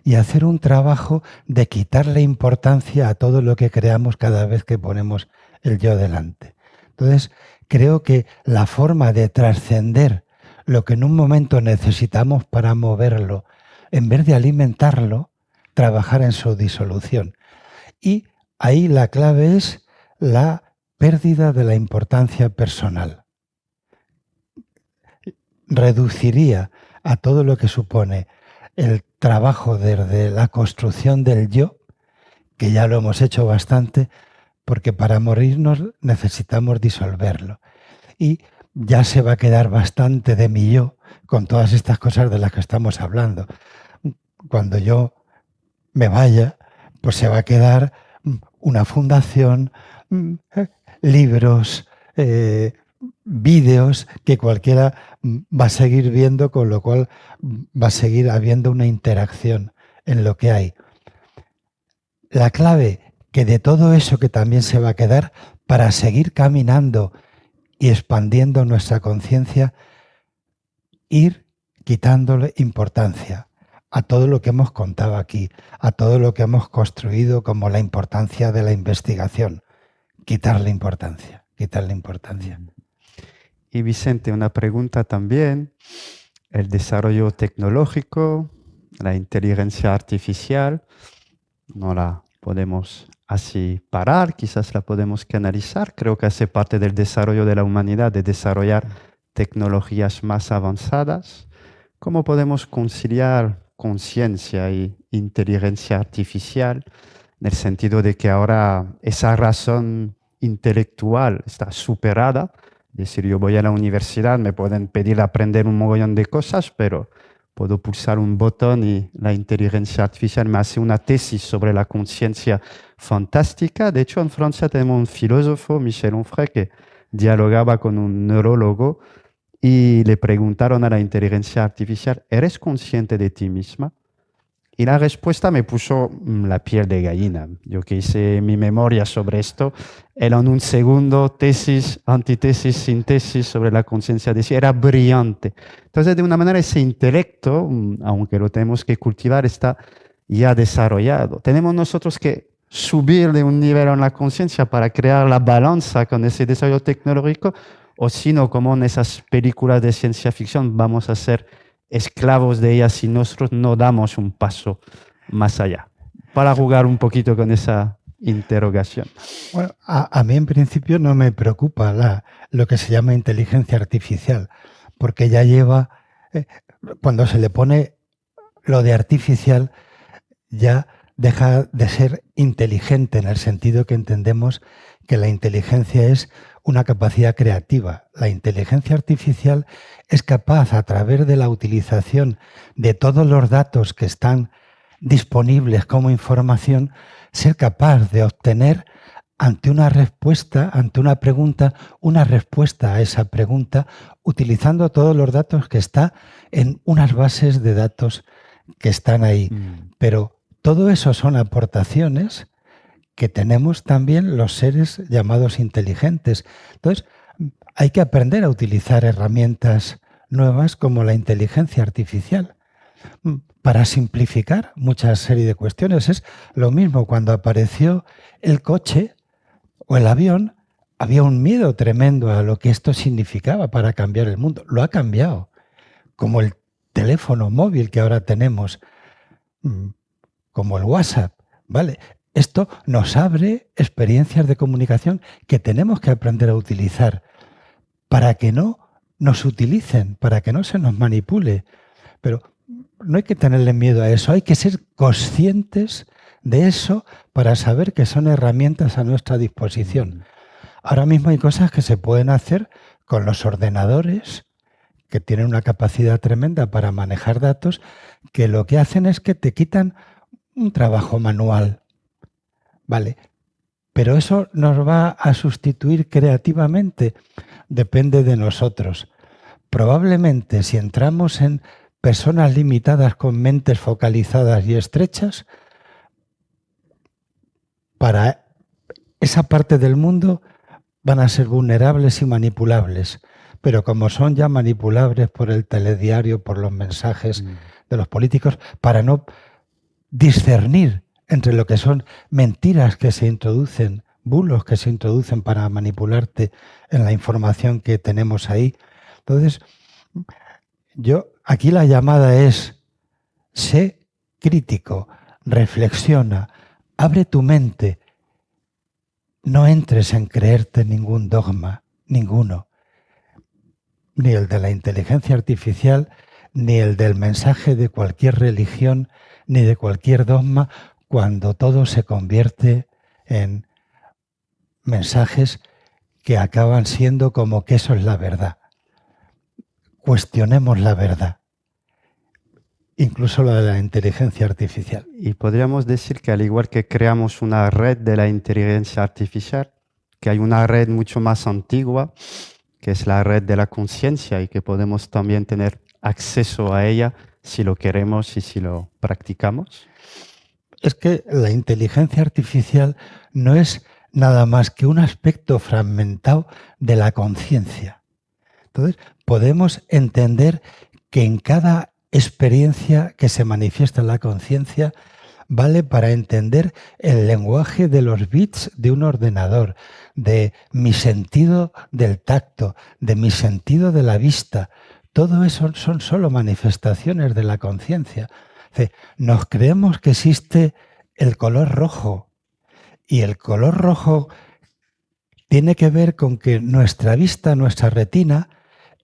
y hacer un trabajo de quitarle importancia a todo lo que creamos cada vez que ponemos el yo delante. Entonces, creo que la forma de trascender lo que en un momento necesitamos para moverlo, en vez de alimentarlo, trabajar en su disolución. Y ahí la clave es la pérdida de la importancia personal. Reduciría a todo lo que supone el trabajo desde la construcción del yo, que ya lo hemos hecho bastante, porque para morirnos necesitamos disolverlo. Y ya se va a quedar bastante de mi yo con todas estas cosas de las que estamos hablando. Cuando yo me vaya, pues se va a quedar una fundación, libros, vídeos que cualquiera va a seguir viendo, con lo cual va a seguir habiendo una interacción en lo que hay. La clave que de todo eso que también se va a quedar, para seguir caminando y expandiendo nuestra conciencia, ir quitándole importancia a todo lo que hemos contado aquí, a todo lo que hemos construido como la importancia de la investigación. Quitarle importancia. Y Vicente, una pregunta también. El desarrollo tecnológico, la inteligencia artificial, no la podemos así parar, quizás la podemos canalizar. Creo que hace parte del desarrollo de la humanidad, de desarrollar tecnologías más avanzadas. ¿Cómo podemos conciliar conciencia y inteligencia artificial, en el sentido de que ahora esa razón intelectual está superada? Es decir, yo voy a la universidad, me pueden pedir aprender un mogollón de cosas, pero puedo pulsar un botón y la inteligencia artificial me hace una tesis sobre la conciencia fantástica. De hecho, en Francia tenemos un filósofo, Michel Onfray, que dialogaba con un neurólogo y le preguntaron a la inteligencia artificial, ¿eres consciente de ti misma? Y la respuesta me puso la piel de gallina. Yo que hice mi memoria sobre esto, él en un segundo, tesis, antitesis, síntesis sobre la conciencia de sí, era brillante. Entonces, de una manera, ese intelecto, aunque lo tenemos que cultivar, está ya desarrollado. Tenemos nosotros que subir de un nivel en la conciencia para crear la balanza con ese desarrollo tecnológico, o si no, como en esas películas de ciencia ficción, vamos a ser esclavos de ellas si nosotros no damos un paso más allá. Para jugar un poquito con esa interrogación. Bueno, a mí en principio no me preocupa lo que se llama inteligencia artificial, porque ya lleva, cuando se le pone lo de artificial, ya deja de ser inteligente en el sentido que entendemos que la inteligencia es una capacidad creativa. La inteligencia artificial es capaz, a través de la utilización de todos los datos que están disponibles como información, ser capaz de obtener ante una respuesta, ante una pregunta, una respuesta a esa pregunta, utilizando todos los datos que está en unas bases de datos que están ahí. Pero todo eso son aportaciones que tenemos también los seres llamados inteligentes. Entonces, hay que aprender a utilizar herramientas nuevas como la inteligencia artificial para simplificar muchas serie de cuestiones. Es lo mismo cuando apareció el coche o el avión, había un miedo tremendo a lo que esto significaba para cambiar el mundo. Lo ha cambiado, como el teléfono móvil que ahora tenemos, como el WhatsApp, ¿vale? Esto nos abre experiencias de comunicación que tenemos que aprender a utilizar para que no nos utilicen, para que no se nos manipule. Pero no hay que tenerle miedo a eso, hay que ser conscientes de eso para saber que son herramientas a nuestra disposición. Ahora mismo hay cosas que se pueden hacer con los ordenadores, que tienen una capacidad tremenda para manejar datos, que lo que hacen es que te quitan un trabajo manual. Vale, pero eso nos va a sustituir creativamente, depende de nosotros. Probablemente si entramos en personas limitadas con mentes focalizadas y estrechas, para esa parte del mundo van a ser vulnerables y manipulables. Pero como son ya manipulables por el telediario, por los mensajes de los políticos, para no discernir entre lo que son mentiras que se introducen, bulos que se introducen para manipularte en la información que tenemos ahí. Entonces, aquí la llamada es: sé crítico, reflexiona, abre tu mente, no entres en creerte ningún dogma, ninguno, ni el de la inteligencia artificial, ni el del mensaje de cualquier religión, ni de cualquier dogma, cuando todo se convierte en mensajes que acaban siendo como que eso es la verdad. Cuestionemos la verdad, incluso la de la inteligencia artificial. Y podríamos decir que al igual que creamos una red de la inteligencia artificial, que hay una red mucho más antigua, que es la red de la conciencia, y que podemos también tener acceso a ella si lo queremos y si lo practicamos. Es que la inteligencia artificial no es nada más que un aspecto fragmentado de la conciencia. Entonces, podemos entender que en cada experiencia que se manifiesta en la conciencia vale para entender el lenguaje de los bits de un ordenador, de mi sentido del tacto, de mi sentido de la vista. Todo eso son solo manifestaciones de la conciencia. Nos creemos que existe el color rojo, y el color rojo tiene que ver con que nuestra vista, nuestra retina,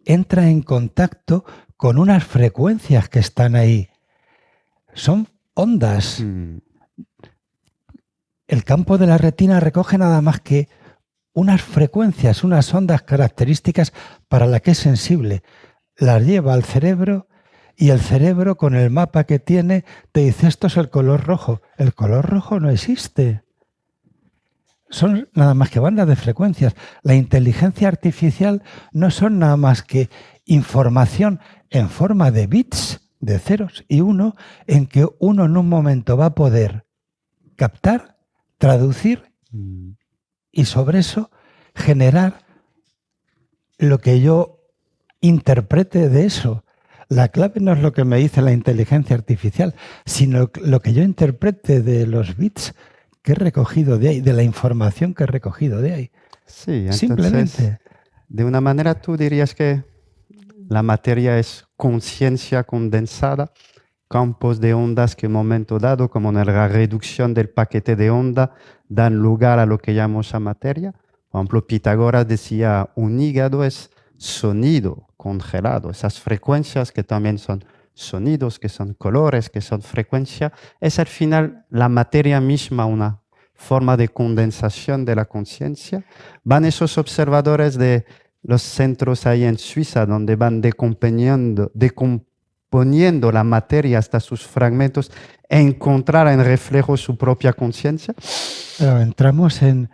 entra en contacto con unas frecuencias que están ahí. Son ondas. El campo de la retina recoge nada más que unas frecuencias, unas ondas características para las que es sensible. Las lleva al cerebro y el cerebro, con el mapa que tiene, te dice: esto es el color rojo. El color rojo no existe. Son nada más que bandas de frecuencias. La inteligencia artificial no son nada más que información en forma de bits, de ceros y uno, en que uno en un momento va a poder captar, traducir y sobre eso generar lo que yo interprete de eso. La clave no es lo que me dice la inteligencia artificial, sino lo que yo interprete de los bits que he recogido de ahí, de la información que he recogido de ahí. Sí, entonces, Simplemente. de una manera tú dirías que la materia es conciencia condensada, campos de ondas que en un momento dado, como en la reducción del paquete de onda, dan lugar a lo que llamamos a materia. Por ejemplo, Pitágoras decía, un hígado es sonido congelado. Esas frecuencias que también son sonidos, que son colores, que son frecuencia, es al final la materia misma, una forma de condensación de la conciencia. Van esos observadores de los centros ahí en Suiza, donde van decomponiendo la materia hasta sus fragmentos e encontrar en reflejo su propia conciencia. Pero entramos en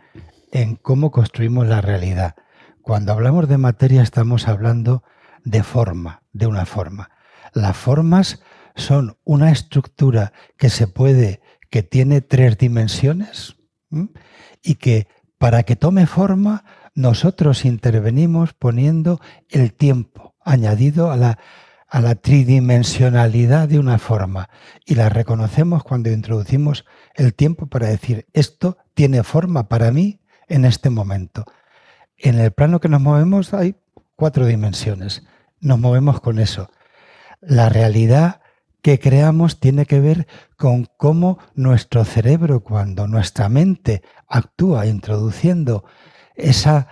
cómo construimos la realidad. Cuando hablamos de materia estamos hablando de forma, de una forma. Las formas son una estructura que tiene 3 dimensiones, ¿m? Y que para que tome forma nosotros intervenimos poniendo el tiempo añadido a la tridimensionalidad de una forma y la reconocemos cuando introducimos el tiempo para decir esto tiene forma para mí en este momento. En el plano que nos movemos hay 4 dimensiones, nos movemos con eso. La realidad que creamos tiene que ver con cómo nuestro cerebro, cuando nuestra mente actúa introduciendo esa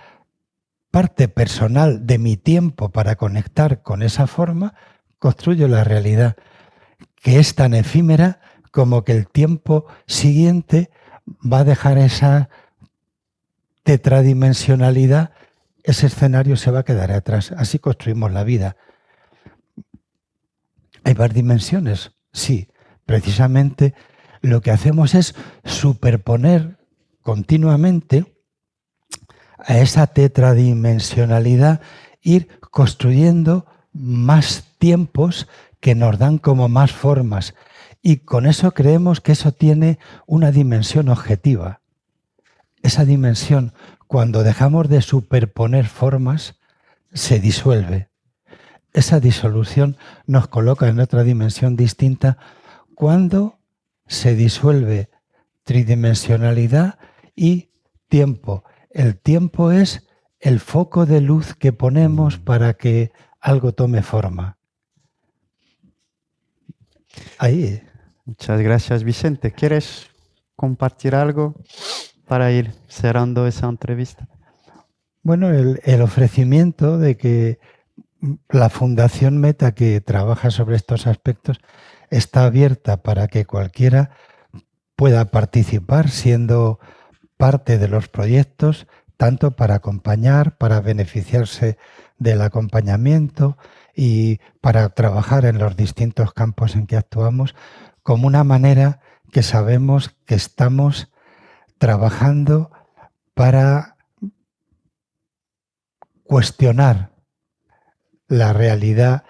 parte personal de mi tiempo para conectar con esa forma, construyo la realidad, que es tan efímera como que el tiempo siguiente va a dejar esa tetradimensionalidad, ese escenario se va a quedar atrás. Así construimos la vida. ¿Hay más dimensiones? Sí. Precisamente lo que hacemos es superponer continuamente a esa tetradimensionalidad, ir construyendo más tiempos que nos dan como más formas. Y con eso creemos que eso tiene una dimensión objetiva. Esa dimensión, cuando dejamos de superponer formas, se disuelve. Esa disolución nos coloca en otra dimensión distinta cuando se disuelve tridimensionalidad y tiempo. El tiempo es el foco de luz que ponemos para que algo tome forma. Ahí. Muchas gracias, Vicente. ¿Quieres compartir algo para ir cerrando esa entrevista? Bueno, el ofrecimiento de que la Fundación Meta, que trabaja sobre estos aspectos, está abierta para que cualquiera pueda participar siendo parte de los proyectos, tanto para acompañar, para beneficiarse del acompañamiento y para trabajar en los distintos campos en que actuamos, como una manera que sabemos que estamos trabajando para cuestionar la realidad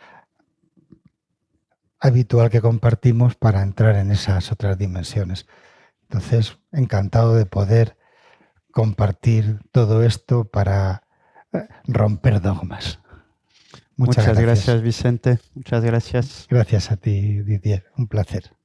habitual que compartimos para entrar en esas otras dimensiones. Entonces, encantado de poder compartir todo esto para romper dogmas. Muchas gracias, Vicente. Muchas gracias. Gracias a ti, Didier. Un placer.